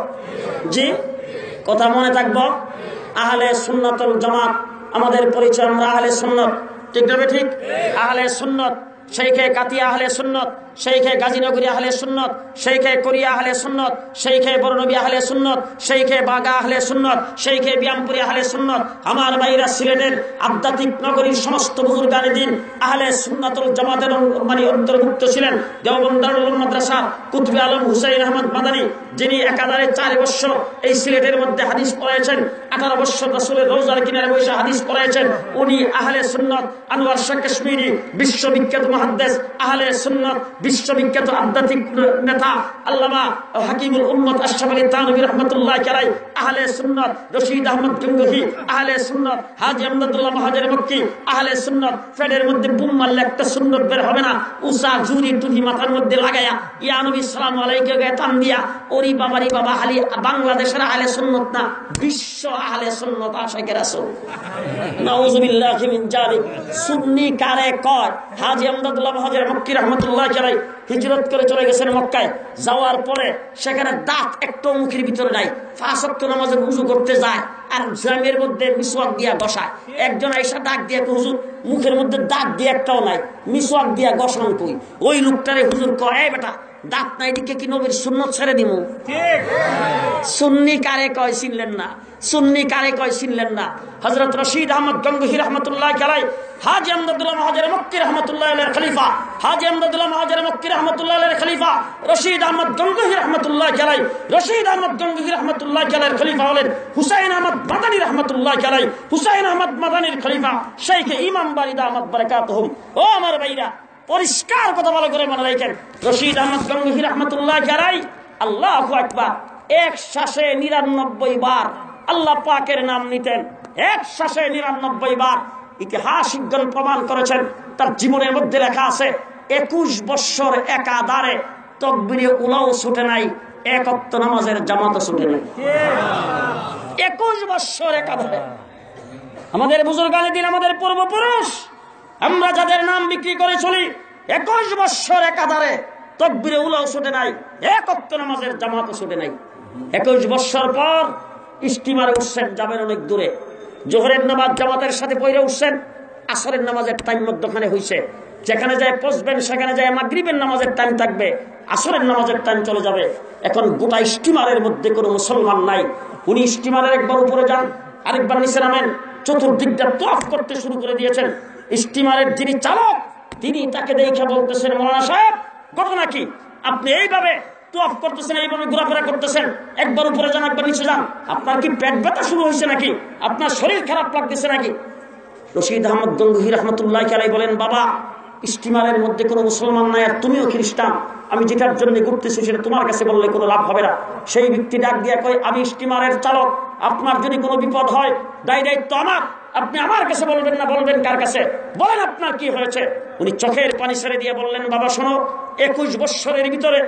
জি, কথা মনে থাকবো। আহলে সুন্নাতুল জামাত আমাদের পরিচয়, আমরা আহলে সুন্নাত। ঠিক না ঠিক? আহলে সুন্নাত, শেখে কাতিয়া আহলে সুন্নাত, শেখে গাজীনগরী আহলে সুন্নাত, শেখে কোরিয়া আহলে সুন্নাত, শেখে বরনবী আহলে সুন্নাত, শেখে বাগা আহলে সুন্নাত, শেখে বিয়ামপুরি আহলে সুন্নাত। আমার ভাইরা সিলেটের আধ্যাত্মিক নগরীর সমস্ত বুজুর্গানে দিন আহলে সুন্নাতুল জামাতের মানে অন্তর্ভুক্ত ছিলেন। দেওবন্দ দারুল উলুম মাদ্রাসা কুতুবে আলম হুসাইন আহমদ মাদানী, যিনি একাধারে 4 বছর এই সিলেটের মধ্যে হাদিস পড়াইছেন, 18 বছর রাসূলের রওজার কিনারে বসে হাদিস পড়াইছেন। উনি আহলে সুন্নাত। আনোয়ার শাহ কাশ্মীরি বিশ্ববিখ্যাত মুহাদ্দিস, আহলে সুন্নাত, বিশ্ববিখ্যাত আধ্যাত্মিক নেতা আল্লামা হাকিমুল উম্মত আশরাফ আলী থানভী রাহমাতুল্লাহ আলাইহি, আহলে সুন্নাত। রশিদ আহমদ গঙ্গোহী আহলে সুন্নাত। হাজী আহমদুল্লাহ মহাজের মক্কি আহলে সুন্নাত। ফেডের মধ্যে বুম মারলে একটা সুন্নাত বের হবে না, উসা জুরি টুহি মাথার মধ্যে লাগায়া ইয়া নবী সাল্লাল্লাহু আলাইহি গায়ে টান দিয়া ওরি বাবারি বাবা হালি বাংলাদেশের আহলে সুন্নাত না, বিশ্ব আহলে সুন্নাত আশিকে রাসূল। নাউযুবিল্লাহি মিন যালিক। সুন্নি কারে কয়? হাজী আহমদুল্লাহ মহাজের মক্কি রাহমাতুল্লাহ আলাইহি হিজরত করে চলে গেছেন মক্কায়। যাওয়ার পরে সেখানে দাঁত একটু মুখের ভিতরে নাই। 5 ওয়াক্ত নামাজে ওযু করতে যায় আর জামের মধ্যে মিসওয়াক দিয়া বসায়। একজন আয়েশা ডাক দিয়ে হুজুর মুখের মধ্যে দাঁত দিয়ে একটাও নাই, মিসওয়াক দিয়া গসান কই? ওই লোকটারে হুজুর কয়, এই বেটা দাঁত নাই দিকে কি নবীর সুন্নাত ছেড়ে দিমু? ঠিক। সুন্নি কারে কয় চিনলেন না? সুন্নি কারে কয় চিনলেন না? হযরত রশিদ আহমদ গঙ্গোহী রাহমাতুল্লাহ আলাইহি, হাজী আমদাদুল্লাহ মুহাজির মক্কি রাহমাতুল্লাহ আলাইহির খলিফা, হাজী আমদাদুল্লাহ মুহাজির মক্কি রাহমাতুল্লাহ আলাইহির খলিফা রশিদ আহমদ গঙ্গোহী রাহমাতুল্লাহ আলাইহি, রশিদ আহমদ গঙ্গোহী রাহমাতুল্লাহ আলাইহির খলিফা হলেন হুসাইন আহমদ মাদানী রাহমাতুল্লাহ আলাইহি। হুসাইন আহমদ মাদানীর খলিফা শেখ ইমাম বারী দামাত বারাকাতুহুম। ও আমার ভাইরা, পরিষ্কার কথা ভালো করে মনে রাখেন, রশিদ আহমদ গঙ্গোহী রাহমাতুল্লাহ আলাইহি আল্লাহু আকবার এক শ্বাসে 99 বার আল্লাহ পাকের নাম নিতেন, এক শ্বাসে 99 বার। ইতিহাসবিদগণ প্রমাণ করেছেন, তার জীবনের মধ্যে লেখা আছে 21 বৎসর একাধারে তাকবীরে উলাও ছুটে নাই, এক ওয়াক্ত নামাজের জামাতও ছুটে নাই। 21 বৎসর একাধারে। আমাদের বুজুর্গানে দিন, আমাদের পূর্বপুরুষ, আমরা যাদের নাম বিক্রি করে চলি, 21 বৎসর একাধারে তাকবীরে উলাও ছুটে নাই, এক ওয়াক্ত নামাজের জামাতও ছুটে নাই। 21 বৎসর পর স্টিমারে উঠছেন, যাবেন অনেক দূরে, জোহরের নামাজ জামাতের সাথে পড়ে উঠছেন, আসরের নামাজের টাইম মধ্যখানে হইছে, যেখানে যায় পৌঁছবেন সেখানে যায় মাগরিবের নামাজের টাইম থাকবে, আসরের নামাজের টাইম চলে যাবে। এখন গোটা স্টিমারের মধ্যে কোনো মুসলমান নাই। উনি স্টিমারের একবার উপরে যান, আরেকবার নিচে নামেন, চতুর্দিকটা তওয়াফ করতে শুরু করে দিয়েছেন। স্টিমারের যিনি চালক, তিনি তাকে দেখে বলতেছেন, মৌলানা সাহেব ঘটনা কি? আপনি এইভাবে তওয়াফ করতেছেন, এইভাবে ঘোরাফেরা করতেছেন, একবার উপরে যান একবার নিচে যান, আপনার কি পেট ব্যথা শুরু হয়েছে নাকি? আপনার শরীর খারাপ লাগতেছে নাকি? রশিদ আহমদ গঙ্গোহী রাহমাতুল্লাহ আলাইহি বলেন, বাবা স্টিমারের মধ্যে কোনো মুসলমান নাই, আর তুমিও খ্রিস্টান, আমি যেটার জন্য ঘুরতেছি সেটা তোমার কাছে বললে কোনো লাভ হবে না। সেই ব্যক্তি ডাক দিয়া কয়, আমি স্টিমারের চালক, আপনার যদি কোনো বিপদ হয় দায় দায়িত্ব আমার, আপনি আমার কাছে বলবেন না, বলবেন কার কাছে? বলেন আপনার কি হয়েছে। উনি চোখের পানি ছেড়ে দিয়ে বললেন, বাবা শোনো, 21 বৎসরের ভিতরে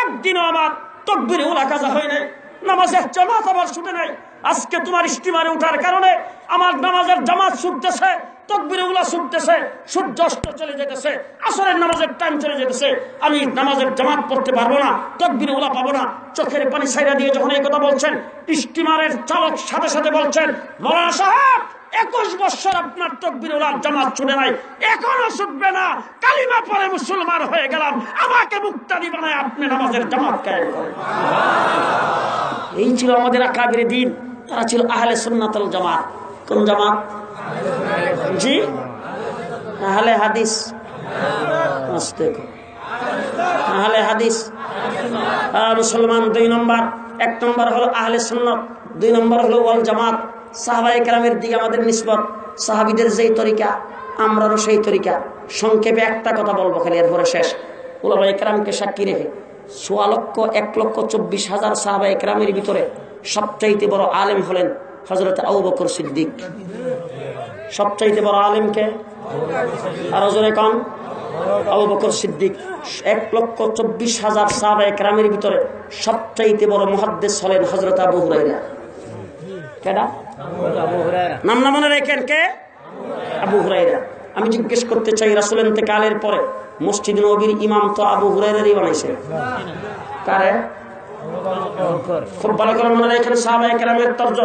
একদিনও আমার তাকবীরে উলা কাজা হয় নাই, নামাজের জামাত আমার ছুটে নাই। আজকে তোমার স্টিমারে উঠার কারণে আমার নামাজের জামাত ছুটতেছে, তাকবীরে উলা ছুটতেছে, সূর্য অস্ত চলে যেতেছে, আসরের নামাজের টাইম চলে যেতেছে, আমি নামাজের জামাত পড়তে পারবো না, তাকবীরে উলা পাবো না। চোখের পানি ছাইরা দিয়ে যখন এই কথা বলছেন, স্টিমারের চালক সাথে সাথে বলছেন, মৌলানা সাহেব 21 বৎসর আপনার তাকবীরে উলার জামাত ছুটে নাই, এখনো ছুটবে না, কালিমা পড়ে মুসলমান হয়ে গেলাম, আমাকে মুক্তাদি বানায় আপনি নামাজের জামাত কায়েম করেন। এই ছিল আমাদের আকাবিরে দিন, তারা ছিল আহলে সুন্নাত ওয়াল জামাত। কোন জামাত? জি, আহলে হাদিস। আহলে হাদিস মুসলমান 2 নম্বর, 1 নম্বর হলো আহলে সুন্নাত, 2 নম্বর হলো ওয়াল জামাত। সাহাবায়ে কেরামের দিকে আমাদের নিসবত, সাহাবীদের যেই তরিকা আমরারও সেই তরিকা। সংক্ষেপে একটা কথা বলবো খালি, এরপরে শেষ। উলামায়ে কেরামকে সাক্ষী রেখে 1,24,000 সাহাবায়ে কেরামের ভিতরে সবচাইতে বড় আলেম হলেন হযরত আবু বকর সিদ্দিক। সবচাইতে বড় আলেমকে আরো জোরে কম, আবু বকর সিদ্দিক। 1,24,000 সাহাবায়ে কেরামের ভিতরে সবচাইতে বড় মুহাদ্দিস হলেন হযরত আবু হুরায়রা। কেডা? নাম না মনে রাখেন, কে? আবু হুরায়রা। আমি জিজ্ঞেস করতে চাই, রাসূল ইন্তেকালের পরে মসজিদ নববীর ইমাম তো আবু হুরায়রাই বানাইছে। কারে? খুব ভালো করে মনে রাখেন, সাহাবায়ে কেরামের তর্জ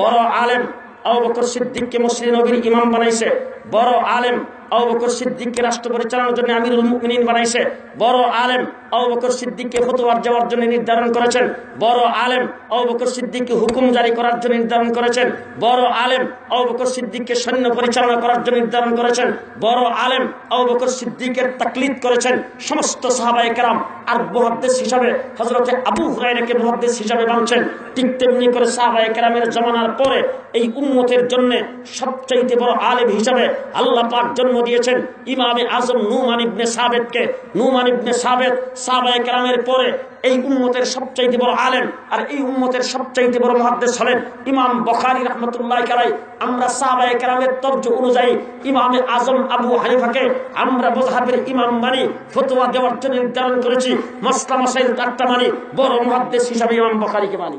বড় আলেম আবু বকর সিদ্দিককে মসজিদ নববীর ইমাম বানাইছে। বড় আলেম আবু বকর সিদ্দিককে রাষ্ট্র পরিচালনার জন্য আমিরুল মুমিনিন বানাইছে। বড় আলেম আবু বকর সিদ্দিককে ফতোয়া দেওয়ার জন্য নির্ধারণ করেছেন। বড় আলেম আবু বকর সিদ্দিককে হুকুম জারি করার জন্য নির্ধারণ করেছেন। বড় আলেম আবু বকর সিদ্দিককে সৈন্য পরিচালনা করার জন্য নির্ধারণ করেছেন। বড় আলেম আবু বকর সিদ্দিকের তাকলিদ করেছেন সমস্ত সাহাবায়ে কেরাম। আর মুহাদ্দিস হিসাবে হযরত আবু হুরায়রাকে মুহাদ্দিস হিসাবে মানছেন। ঠিক তেমনি করে সাহাবায়ে কেরামের জামানার পরে এই উম্মতের জন্য সবচাইতে বড় আলেম হিসাবে আল্লাহ পাক জন্ম দিয়েছেন ইমামে আজম নুমান ইবনে সাবেতকে। নুমান ইবনে সাবেত সাহাবায়ে কেরামের পরে এই উম্মতের সবচাইতে বড় আলেম, আর এই উম্মতের সবচাইতে বড় মুহাদ্দিস হলেন ইমাম বুখারী রাহমাতুল্লাহি আলাইহি। আমরা সাহাবায়ে কেরামের তর্জ অনুযায়ী ইমামে আজম আবু হানিফাকে আমরা মাযহাবের ইমাম মানি, ফতোয়া দেওয়ার জন্য নির্ধারণ করেছি। মাসলা মাসাইল 8টা মানি, বড় মুহাদ্দিস হিসাবে ইমাম বুখারীকে মানি।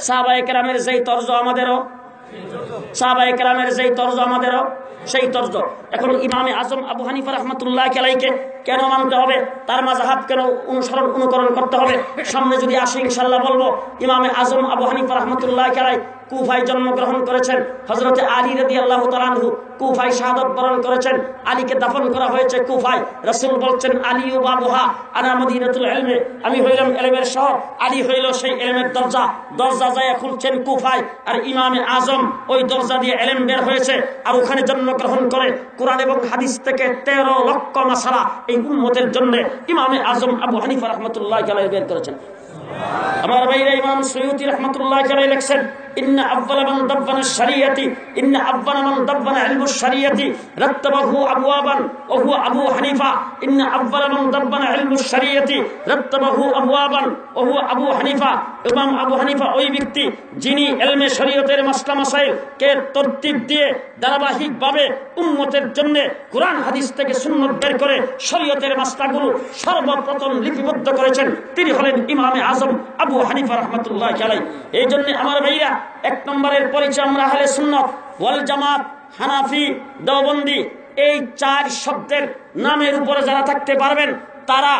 সাহাবায়ে কেরামের যেই তর্জ আমাদেরও, সাহাবায়ে কেরামের যেই তর্জ আমাদেরও সেই তর্জ। এখন ইমামে আজম আবু হানিফা রাহমাতুল্লাহি আলাইহিকে কেন মানতে হবে, তার মাযহাব কেন অনুকরণ করতে হবে, সামনে যদি আসে ইনশাআল্লাহ বলবো। ইমামে আজম আবু হানিফা রাহমাতুল্লাহি আলাইহি কুফায় জন্মগ্রহণ করেছেন। হযরতে আলী রাদিয়াল্লাহু তাআলা আনহু কুফায় শাহাদাত বরণ করেছেন। আলীকে দাফন করা হয়েছে কুফায়। রাসূল বলছেন আলী ও বাবুহা আনা মদিনাতুল ইলমে, আমি হইলাম ইলমের শহর, আলী হইল সেই ইলমের দরজা। দরজা যায় খুলছেন কুফায়, আর ইমামে আজম ওই দরজা দিয়ে ইলম বের হয়েছে, আর ওখানে জন্মগ্রহণ করে কোরআন এবং হাদিস থেকে 13 লক্ষ মাসালা এই উম্মতের জন্য ইমামে আজম আবু হানিফা রাহমাতুল্লাহি আলাইহি বের করেছেন। আমার ভাইরা ইমাম সুয়ুতি রাহমাতুল্লাহি আলাইহি লিখছেন ইন্না আউয়ালা মান দাব্বানা শরিয়াতি ইন্না আউয়ালা মান দাব্বানা ইলমুশ শরিয়াতি রাত্তাবাহু আবওয়াবান ওয়া হুয়া আবু হানিফা ইন্না আউয়ালা মান দাব্বানা ইলমুশ শরিয়াতি রাত্তাবাহু আবওয়াবান ওয়া হুয়া আবু হানিফা। ইমাম আবু হানিফা ওই ব্যক্তি যিনি ইলমে শরীয়তের মাসলা মাসাইল কে তরতিব দিয়ে ধারাবাহিকভাবে উম্মতের জন্য কোরআন হাদিস থেকে সুন্নাত বের করে শরীয়তের মাসলাগুলো সর্বপ্রথম লিপিবদ্ধ করেছেন, তিনি হলেন ইমামে আজম আবু হানিফা রাহমাতুল্লাহি আলাইহি। এই জন্য আমার ভাইরা এক নম্বরের পরিচয় আমরা আহলে সুন্নাত ওয়াল জামাত, হানাফি, দেওবন্দি, এই 4 শব্দের নামের উপরে যারা থাকতে পারবেন তারা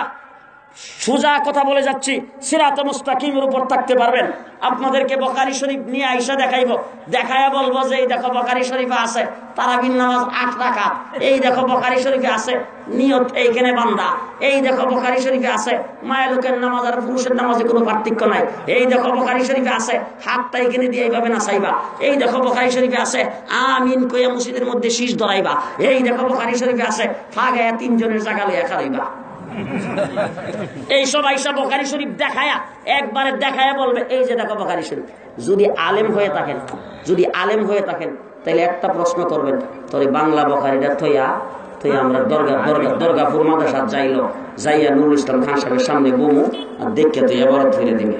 সোজা কথা বলে যাচ্ছি সিরাতে মুস্তাকিমের উপর থাকতে পারবেন। আপনাদেরকে বুখারী শরীফ নিয়ে আইসা দেখাইবো, দেখায়া বলবো যে এই দেখো বুখারী শরীফে আছে তারাবির নামাজ 8 রাকাত, এই দেখো বুখারী শরীফে আছে নিয়ত এইখানে বান্দা, এই দেখো বুখারী শরীফে আছে মায়া লোকের নামাজ আর পুরুষের নামাজে কোনো পার্থক্য নাই, এই দেখো বুখারী শরীফে আছে হাতটা এখানে দিয়ে এইভাবে নাচাইবা, এই দেখো বুখারী শরীফে আছে আমিন কইয়া মসজিদের মধ্যে শীষ ধরাইবা, এই দেখো বুখারী শরীফে আছে ফা গায়া 3 জনের জায়গা লইয়া খারাইবা। এই সব আইসা বুখারী শরীফ দেখায়া একবারে দেখায়া বলবে এই যে দেখো বুখারী শরীফ। যদি আলেম হয়ে থাকেন তাহলে একটা প্রশ্ন করবেন, তোর বাংলা বুখারীটা থইয়া আমরা দরগাপুর মাদ্রাসা যাইয়া নুরুল ইসলাম খান সাহেবের সামনে বমু আর দেখে তুই আবার ধরে দিবে।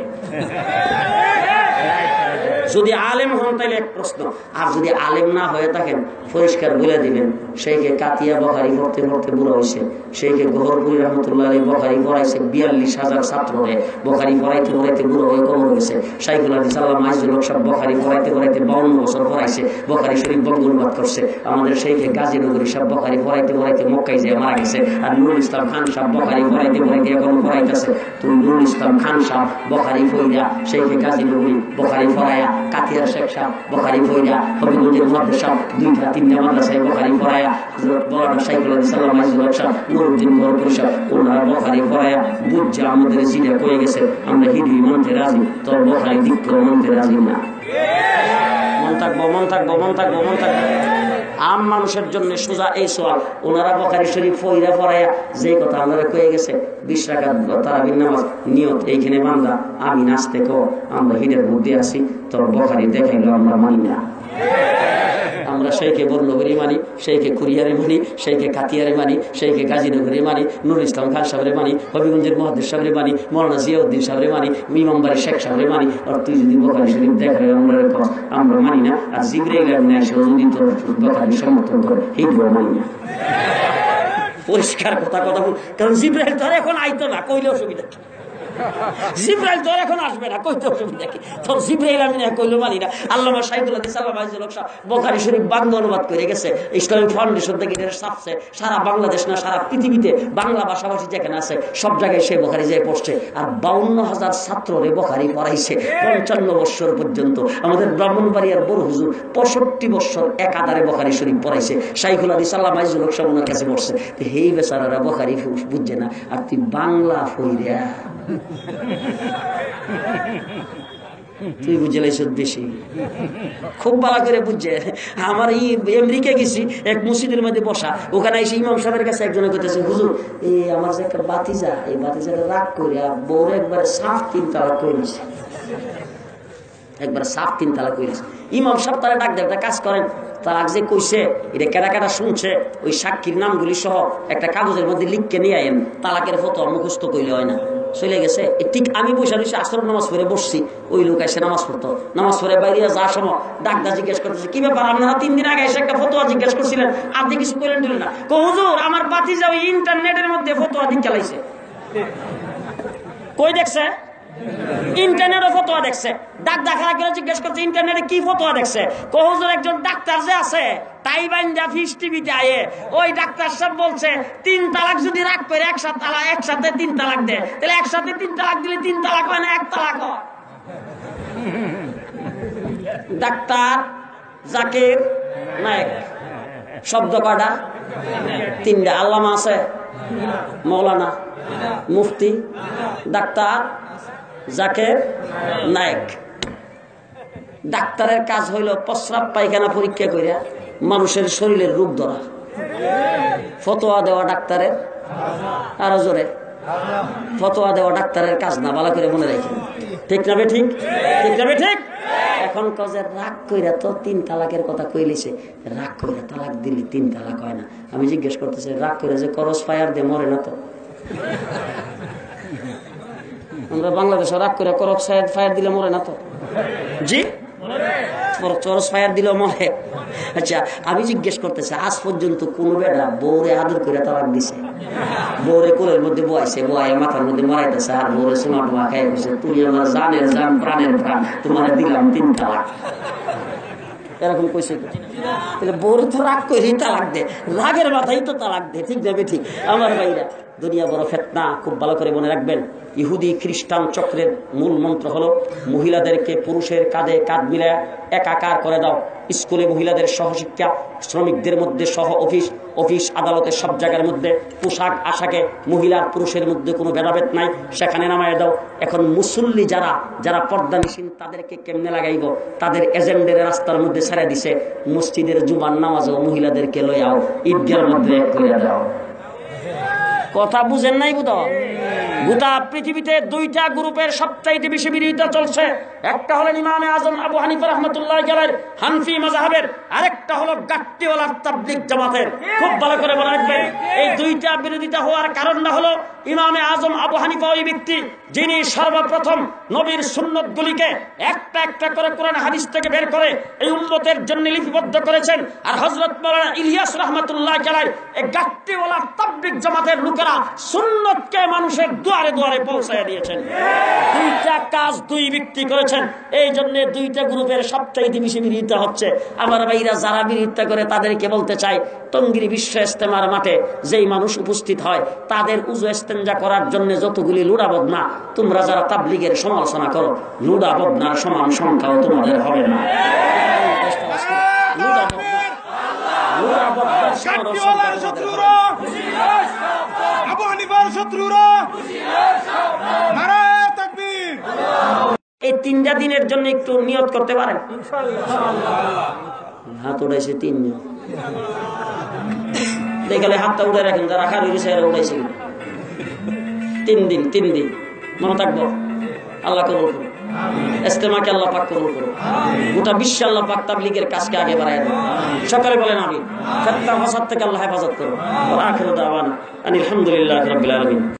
যদি আলেম হন তাহলে এক প্রশ্ন, আর যদি আলেম না হয়ে থাকেন পরিষ্কার বলে দিবেন সেইকে কাতিয়া বুখারী পড়তে বুড়ো হয়েছে, সেইকে গহরপুরি রহমতুল্লাহ আলাইহি বুখারী পড়াইছে 42,000 ছাত্ররে বুখারী পড়াইতে বুড়ো হয়ে কবর গেছে। শাইখুল হাদিস আল্লামা আইজুল হক সাহেব বুখারী পড়াইতে 52 বছর পড়াইছে, বুখারী শরীফ বঙ্গনুবাদ করছে। আমাদের সেইকে গাজীনগরী সাহেব বুখারী পড়াইতে মক্কায় যেয়ে মারা গেছে। আর নুরুল ইসলাম খান সাহেব বুখারী পড়াইতে এখন পড়াইতেছে। তুমি নুরুল ইসলাম খান সাহেব বুখারী পড়িয়া সেইকে গাজীনগরী বুখারী পড়াইয়া, কাতিয়ার শেখ সাহেব বুখারী পড়িয়া, হবিগঞ্জের মাদ্রাসা 2টা-3টা মাদ্রাসায় বুখারী পড়াইয়া, হযরত মাওলানা শাইখুল হাদিস আল্লামা আইজুল হক সাহেব নুরুদ্দিন গহরপুরি সাহেব ওনারা বুখারী পড়াইয়া বুঝা আমাদের জিরা কয়ে গেছে আমরা হিদু মানতে রাজি, তোর বুখারী দিক্র মানতে রাজি না। মন থাকবো। আম মানুষের জন্য সোজা এই সোয়াল, ওনারা বুখারী শরীফ পড়াইয়া যে কথা আমরা কয়ে গেছে 20 রাকাত তারাবির নামাজ নিয়ত এইখানে বান্দা আমি নাচতে কো আমরা হিদের মধ্যে আছি, তোর বুখারী দেখাইলো আমরা মানি না। আমরা সেইকে বর্ণগরী মানি, সেইকে কুরিয়ারে মানি, সেইকে কাতিয়ারে মানি, সেইকে গাজীনগরে মানি, নুরুল ইসলাম খান সাহেবরে মানি, হবিগঞ্জের মুহাদ্দিস সাহেবরে মানি, মাওলানা জিয়াউদ্দিন সাহেবরে মানি, ইমামবাড়ি শেখ সাহেবরে মানি। আর তুই যদি বুখারী শরীফ দেখাই আমরা মানি না, আর জিবরাইল যদি তোর বুখারী সমর্থন করে হিন্দু মানি না। পরিষ্কার কথা বল, কারণ জিবরাইল তো এখন আইতো না, কইলে অসুবিধা কি? জিবরাইল তোর এখন আসবে না, কইতে অসুবিধা কি? তোর জিবরাইল আমি না কইলো মানি না। আল্লামা শাইখুল হাদিস আল্লামা আইজুল হক সাহেব বুখারী শরীফ বাংলা অনুবাদ করে গেছে। ইসলামিক ফাউন্ডেশন থেকে এটা ছাপছে, সারা বাংলাদেশ না সারা পৃথিবীতে বাংলা ভাষাভাষী যেখানে আছে সব জায়গায় সে বুখারী যেয়ে পড়ছে। আর 52,000 ছাত্ররে বুখারী পড়াইছে 55 বছর পর্যন্ত। আমাদের ব্রাহ্মণবাড়িয়ার বড় হুজুর 65 বছর একাধারে বুখারী শরীফ পড়াইছে। শাইখুল হাদিস আল্লামা আইজুল হক সাহেব ওনার কাছে পড়ছে। হেই বেচারারা বুখারী বুঝছে না, আর তুই বাংলা ফইরা তুই বুঝে লাইছ বেশি, খুব ভালো করে বুঝছে। আমার এই আমেরিকা গেছি, এক মসজিদের মধ্যে বসা, ওখানে এসে ইমাম সাহেবের কাছে একজনে কইতেছে হুজুর এই আমার যে একটা বাতিজা, এই বাতিজাটা রাগ করে বউরে একবার সাফ 3 তালাক করেছে, একবার সাফ 3 তালাক করেছে। ইমাম সাহেব তারা ডাক দেয়, একটা কাজ করেন তালাক যে কইছে এটা কেডা শুনছে ওই সাক্ষীর নামগুলি সহ একটা কাগজের মধ্যে লিখকে নিয়ে আইন, তালাকের ফতোয়া মুখস্থ কইলে হয় না। চলে গেছে ঠিক আমি বসে রয়েছি, আসর নামাজ পড়ে বসছি, ওই লোক এসে নামাজ পড়তো, নামাজ পড়ে বাইরে যাওয়ার সময় ডাক্তার জিজ্ঞেস করতেছে কি ব্যাপার আপনারা 3 দিন আগে এসে একটা ফতোয়া জিজ্ঞেস করছিলেন, আপনি কিছু কইলেন না? হুজুর আমার বাতিজা ওই ইন্টারনেটের মধ্যে ফতোয়া দিন চালাইছে। কই দেখছে? ইন্টারনেটে ফতোয়া দেখছে। ডাক্তার খারাপ করে জিজ্ঞেস করছে ইন্টারনেটে কি ফতোয়া দেখছে? হুজুর একজন ডাক্তার যে আছে তাই বাইন্দা ফিস টিভিতে আয়ে ওই ডাক্তার সাহেব বলছে 3 তালাক যদি রাগ করে একসাথে 3 তালাক দেয়, তাহলে একসাথে 3 তালাক দিলে 3 তালাক হয় না, 1 তালাক হয়। ডাক্তার জাকির নায়েক, শব্দ কয়টা? তিনটা। আল্লামা আছে, মৌলানা, মুফতি, ডাক্তার জাকির নায়েক। ডাক্তারের কাজ হইল প্রস্রাব পায়খানা পরীক্ষা করিয়া মানুষের শরীরের রূপ ধরা, ফতোয়া দেওয়া ডাক্তারের, আরো জোরে, ফতোয়া দেওয়া ডাক্তারের কাজ না, ভালো করে মনে রাখেন। ঠিক না ঠিক? ঠিক না ঠিক? এখন কাজে রাগ কইরা তো 3 তালাকের কথা কইলিছে, রাগ কইরা তালাক দিলে 3 তালাক হয় না। আমি জিজ্ঞেস করতেছি, রাগ করে যে করস ফায়ার দিয়ে মরে না তো? আমরা বাংলাদেশে রাগ করে করস ফায়ার দিলে মরে না তো? জি, চরস ফায়ার দিলেও মরে। আচ্ছা, আমি জিজ্ঞেস করতেছি, আজ পর্যন্ত কোন বেটা বউরে আদর করে তালাক দিছে? বউরে কোলের মধ্যে বয়াইছে, বয়াই মাথার মধ্যে মরাইতেছে, আর বউরে সোনা টোমা খাই বসে, তুমি আমার জানের জান প্রাণের প্রাণ, তোমার দিলাম 3 তালাক। এরকম কইছে? বউরে তো রাগ করেই তালাক দে, রাগের মাথায় তো তালাক দে। ঠিক যাবে ঠিক? আমার ভাইরা, দুনিয়া বড় ফেতনা, খুব ভালো করে মনে রাখবেন। ইহুদি খ্রিস্টান চক্রের মূল মন্ত্র হলো মহিলাদেরকে পুরুষের কাঁধে কাঁধ মিলায় একাকার করে দাও। স্কুলে মহিলাদের সহশিক্ষা, শ্রমিকদের মধ্যে সহ অফিস আদালতের সব জায়গার মধ্যে পোশাক আশাকে মহিলার পুরুষের মধ্যে কোনো ভেদাভেদ নাই, সেখানে নামায় দাও। এখন মুসল্লি যারা পর্দানিসীন তাদেরকে কেমনে লাগাইব? তাদের এজেন্ডের রাস্তার মধ্যে ছেড়ে দিছে, মসজিদের জুমার নামাজও মহিলাদেরকে লইয়াও ঈদগাহের মধ্যে করে দাও। কথা বুঝেন নাই? গোটা পৃথিবীতে 2টা গ্রুপের সবচাইতে বেশি বিরোধিতা চলছে। একটা হলো ইমামে আজম আবু হানিফা রাহমাতুল্লাহি আলাইহি হানফি মাযহাবের, আরেকটা হলো গাট্টিওয়ালা তাবলীগ জামাতের। খুব ভালো করে মনে রাখবেন, এই 2টা বিরোধিতা হওয়ার কারণটা হলো ইমামে আজম আবু হানিফা ওই ব্যক্তি যিনি সর্বপ্রথম নবীর সুন্নতগুলিকে একটা একটা করে কোরআন হাদিস থেকে বের করে এই উম্মতের জন্য লিপিবদ্ধ করেছেন। আর হযরত মাওলানা ইলিয়াস রাহমাতুল্লাহি আলাইহি এই গাট্টিওয়ালা তাবলীগ জামাতের লোকেরা সুন্নতকে মানুষের দুয়ারে দুয়ারে পৌঁছায় দিয়েছেন। 2টা কাজ 2 ব্যক্তি করেছেন। এই জন্য 2টা গ্রুপের সবচাইতে বেশি বিরোধিতা হচ্ছে। আমার ভাইরা, যারা বিরোধিতা করে তাদেরকে বলতে চাই, টঙ্গীর বিশ্ব ইজতেমার মাঠে যেই মানুষ উপস্থিত হয় তাদের উযু ইস্তেঞ্জা করার জন্য যতগুলি লুড়া বদনা, তোমরা যারা তাবলীগের সমালোচনা করো, লুড়া বদনার সমান সংখ্যাও তোমাদের হবে না। এই 3টা দিনের জন্য একটু নিয়ত করতে পারেন। হাত উঠাইছে 3 জন, দেখলে হাতটা উঠে রাখেন, যারা খালি উঠাইছে। 3 দিন মনে থাকবো। আল্লাহ কবুল করুন, ইজতেমাকে আল্লাহ পাক কবুল করুন, গোটা বিশ্বে আল্লাহ পাক তাবলীগের কাজকে আগে বাড়ায় দেন। সকালে বলেন আমিন। ফিতনা ফাসাদ থেকে আল্লাহ হেফাজত করুন। ওয়া আখিরু দাওয়ানা আনিল হামদুলিল্লাহি রাব্বিল আলামিন।